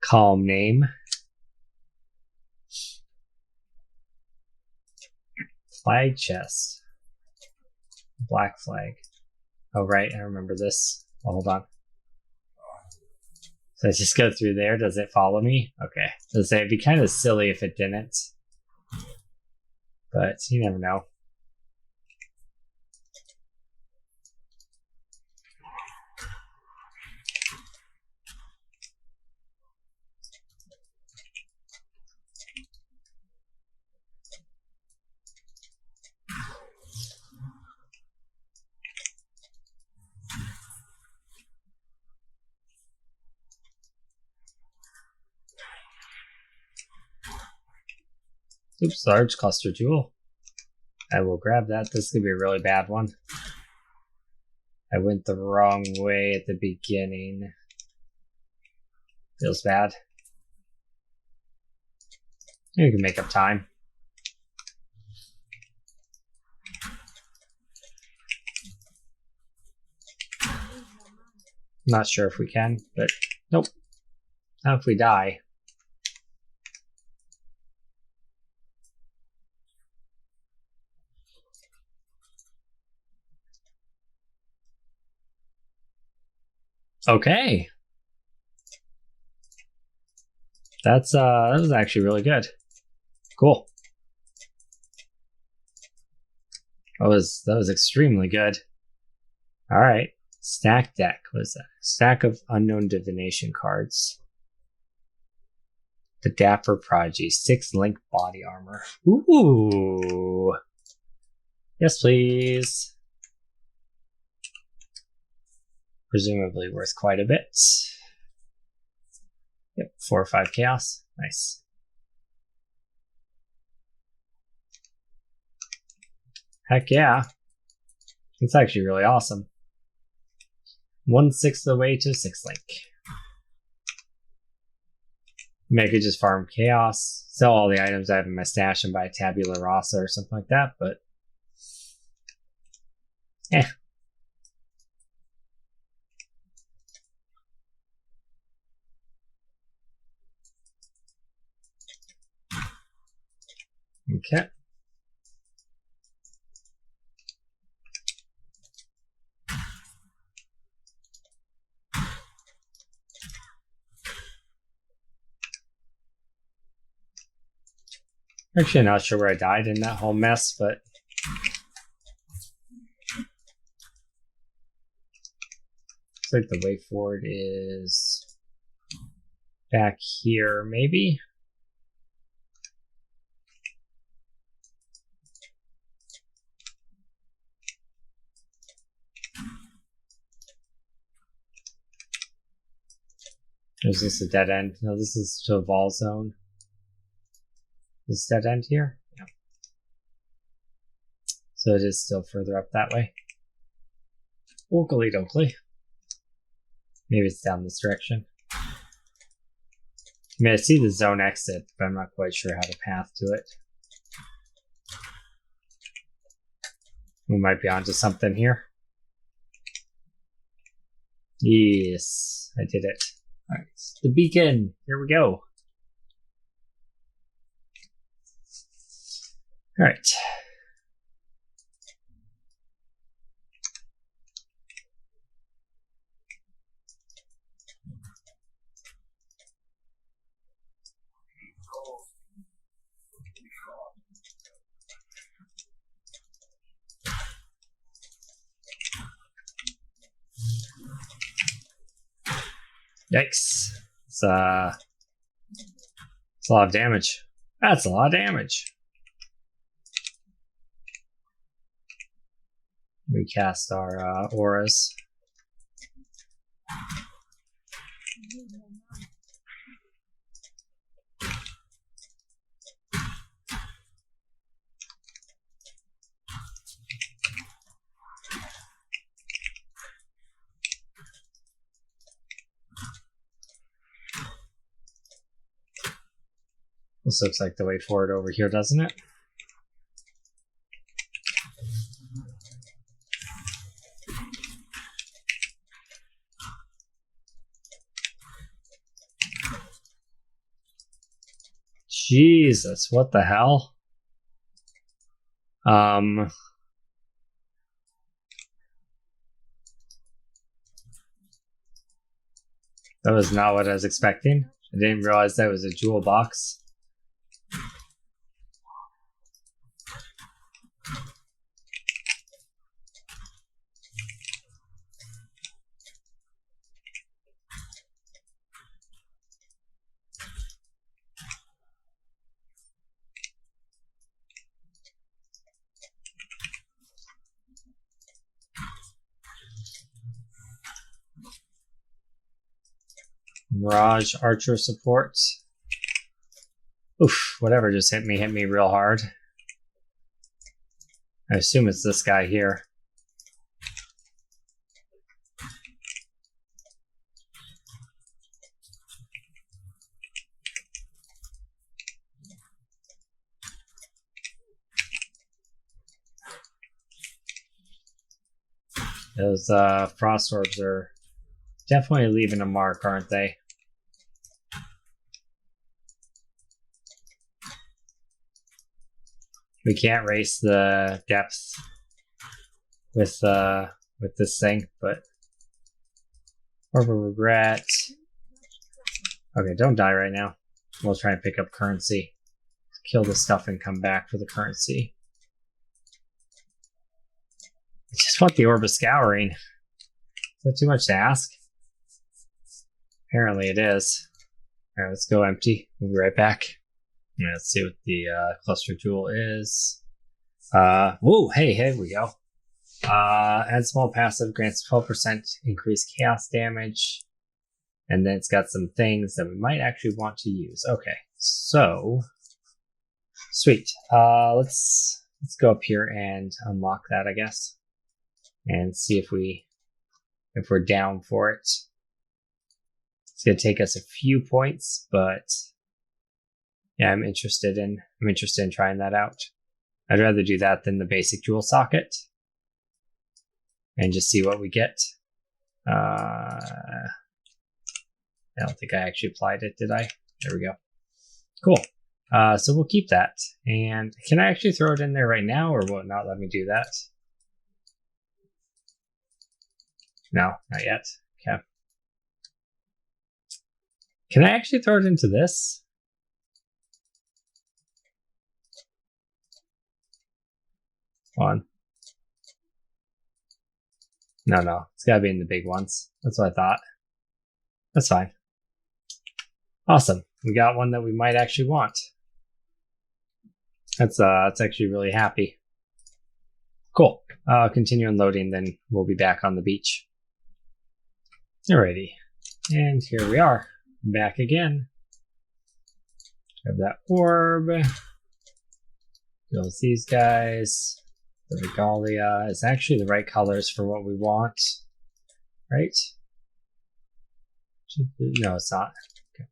calm name. Flag chest. Black flag. Oh, right, I remember this. Oh, hold on. So I just go through there. Does it follow me? Okay. So say it'd be kind of silly if it didn't. But you never know. Oops, large cluster jewel. I will grab that. This is going to be a really bad one. I went the wrong way at the beginning. Feels bad. We can make up time. Not sure if we can, but nope. Not if we die. Okay. That was actually really good. Cool. That was extremely good. All right. Stack deck. What is that? Stack of unknown divination cards. The Dapper Prodigy. 6 link body armor. Ooh. Yes, please. Presumably worth quite a bit. Yep, 4 or 5 chaos. Nice. Heck yeah. It's actually really awesome. 1/6 of the way to 6 link. Maybe I could just farm chaos, sell all the items I have in my stash, and buy a tabula rasa or something like that, but okay. Actually, not sure where I died in that whole mess, but looks like the way forward is back here, maybe? Is this a dead end? No, this is to a Vol zone. Is dead end here? Yeah. So it is still further up that way. Oakley dokley. Maybe it's down this direction. I mean, I see the zone exit, but I'm not quite sure how to path to it. We might be onto something here. Yes, I did it. All right, the beacon. Here we go. All right. Yikes. It's a lot of damage. That's a lot of damage. We cast our auras. This looks like the way forward over here, doesn't it? Jesus, what the hell? That was not what I was expecting. I didn't realize that was a jewel box. Mirage Archer support. Oof, whatever just hit me real hard. I assume it's this guy here. Those frost orbs are definitely leaving a mark, aren't they? We can't race the depth with this thing, but Orb of Regret. Okay, don't die right now. We'll try and pick up currency. Kill this stuff and come back for the currency. I just want the Orb of Scouring. Is that too much to ask? Apparently it is. Alright, let's go empty. We'll be right back. Yeah, let's see what the cluster jewel is. Whoa, hey, here we go. Add small passive, grants 12% increased chaos damage. And then it's got some things that we might actually want to use. Okay, so sweet. Let's Let's go up here and unlock that, I guess, and see if we're down for it. It's gonna take us a few points, but yeah, I'm interested in trying that out. I'd rather do that than the basic dual socket, and just see what we get. I don't think I actually applied it, did I? There we go. Cool. So we'll keep that. And can I actually throw it in there right now, or will it not let me do that? No, not yet. Okay. Can I actually throw it into this? Come on. No. It's gotta be in the big ones. That's what I thought. That's fine. Awesome. We got one that we might actually want. That's actually really happy. Cool. Continue unloading, then we'll be back on the beach. Alrighty. And here we are. Back again. Grab that orb. Build these guys. The regalia is actually the right colors for what we want. Right? No, it's not. Okay.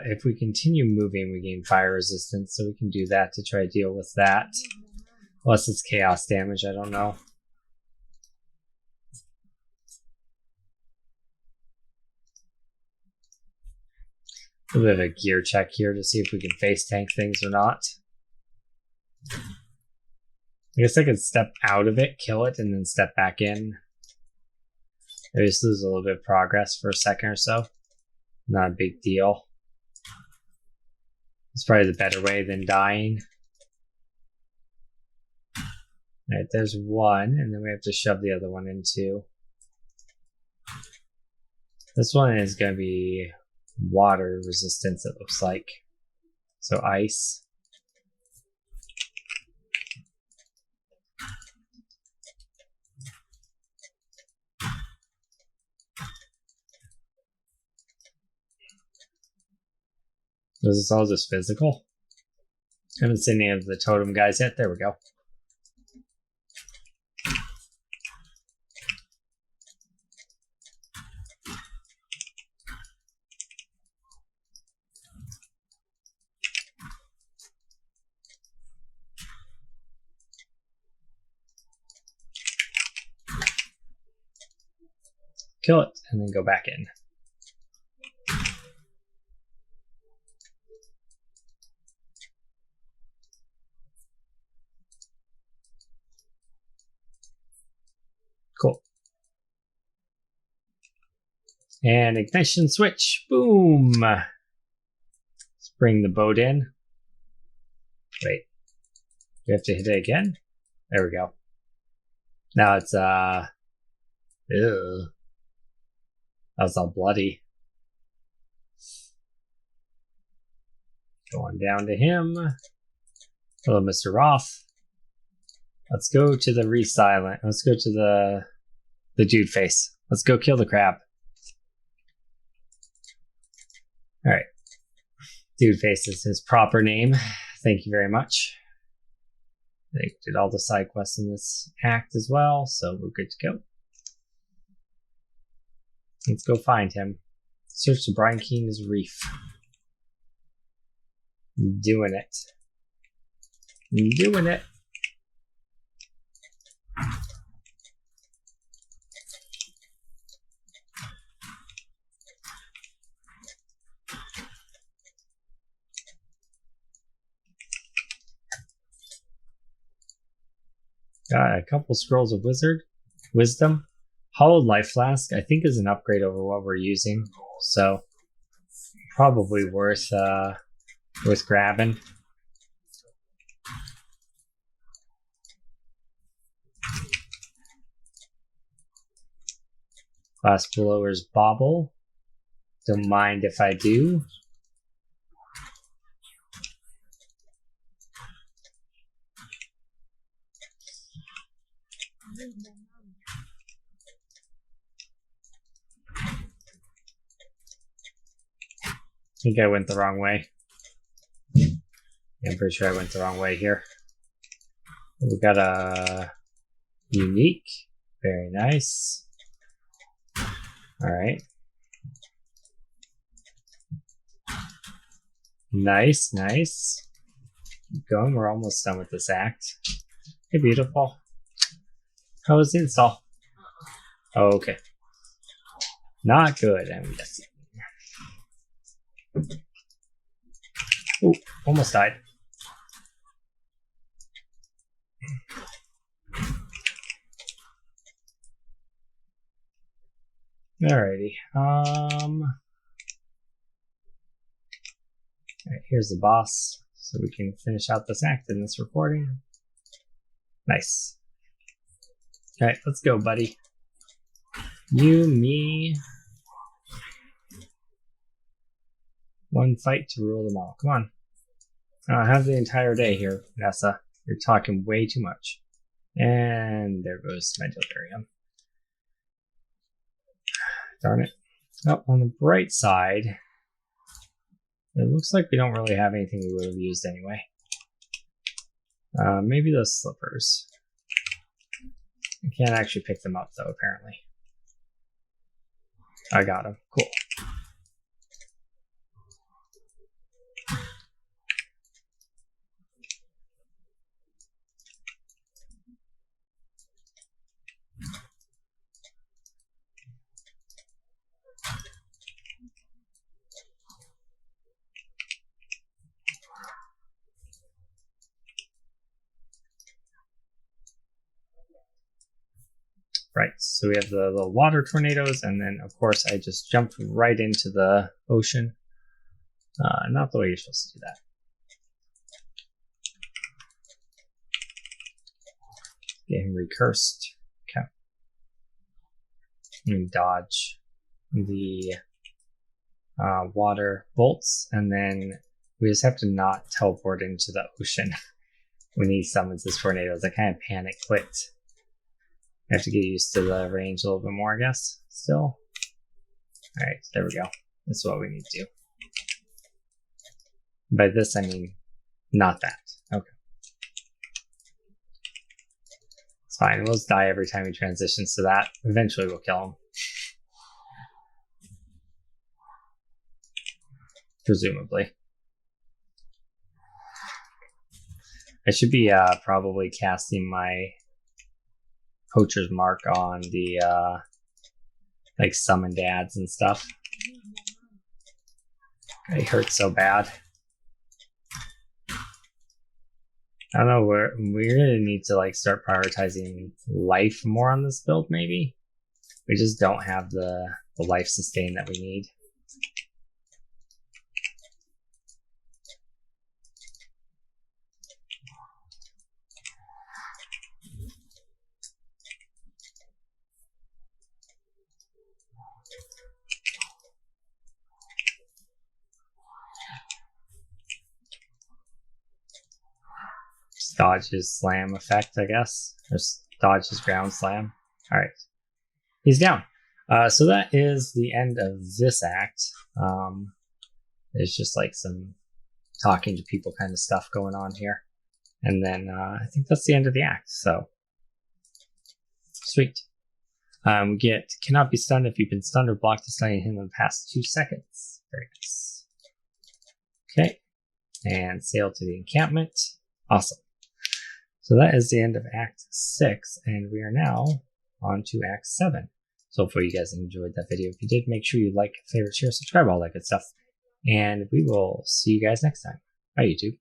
If we continue moving, we gain fire resistance, so we can do that to try to deal with that. Unless it's chaos damage, I don't know. A bit of a gear check here to see if we can face tank things or not. I guess I could step out of it, kill it, and then step back in. Maybe just lose a little bit of progress for a second or so. Not a big deal. It's probably the better way than dying. Alright, there's one, and then we have to shove the other one in too. This one is going to be water resistance, it looks like. So ice. Is this all just physical? I haven't seen any of the totem guys yet. There we go. Kill it, and then go back in. Cool. And ignition switch. Boom. Let's bring the boat in. Wait. Do we have to hit it again? There we go. Now it's ew. That was all bloody. Going down to him. Hello, Mr. Roth. Let's go to the re-silent. Let's go to the dude face. Let's go kill the crab. Alright. Dude face is his proper name. Thank you very much. They did all the side quests in this act as well, so we're good to go. Let's go find him. Search the Brine King's Reef. Doing it. Doing it. Got a couple scrolls of wisdom. Hollowed life flask, I think, is an upgrade over what we're using, so probably worth grabbing. Glass blower's bauble. Don't mind if I do. think I went the wrong way. Yeah, I'm pretty sure I went the wrong way here. We got a unique. Very nice. Alright. Nice, nice. Keep going. We're almost done with this act. Hey, beautiful. How was the install? Oh, okay. Not good, I'm guessing. Ooh, almost died. Alrighty. Alright, here's the boss, so we can finish out this act in this recording. Nice. Alright, let's go, buddy. You, me. One fight to rule them all. Come on. I have the entire day here, Nessa. You're talking way too much. And there goes my Delirium. Darn it. Oh, on the bright side, it looks like we don't really have anything we would have used anyway. Maybe those slippers. I can't actually pick them up though, apparently. I got them. Cool. Right, so we have the little water tornadoes, and then of course I just jumped right into the ocean. Not the way you're supposed to do that. Get him recursed. Okay. And dodge the water bolts, and then we just have to not teleport into the ocean when he summons his tornadoes. I kind of panic clicked. I have to get used to the range a little bit more, I guess, still. Alright, there we go. That's what we need to do. By this, I mean not that. Okay. It's fine. We'll just die every time he transitions to that. Eventually, we'll kill him. Presumably. I should be probably casting my Poacher's Mark on the like summoned ads and stuff. It hurts so bad. I don't know, we're gonna need to like start prioritizing life more on this build, maybe. We just don't have the life sustain that we need. Dodge his slam effect, I guess. Or dodge his ground slam. Alright. He's down. So that is the end of this act. There's just like some talking to people kind of stuff going on here. And then I think that's the end of the act. So, sweet. We get cannot be stunned if you've been stunned or blocked to stunning him in the past 2 seconds. Very nice. Okay. And sail to the encampment. Awesome. So that is the end of Act 6, and we are now on to Act 7. So hopefully you guys enjoyed that video. If you did, make sure you like, favorite, share, subscribe, all that good stuff. And we will see you guys next time. Bye, YouTube.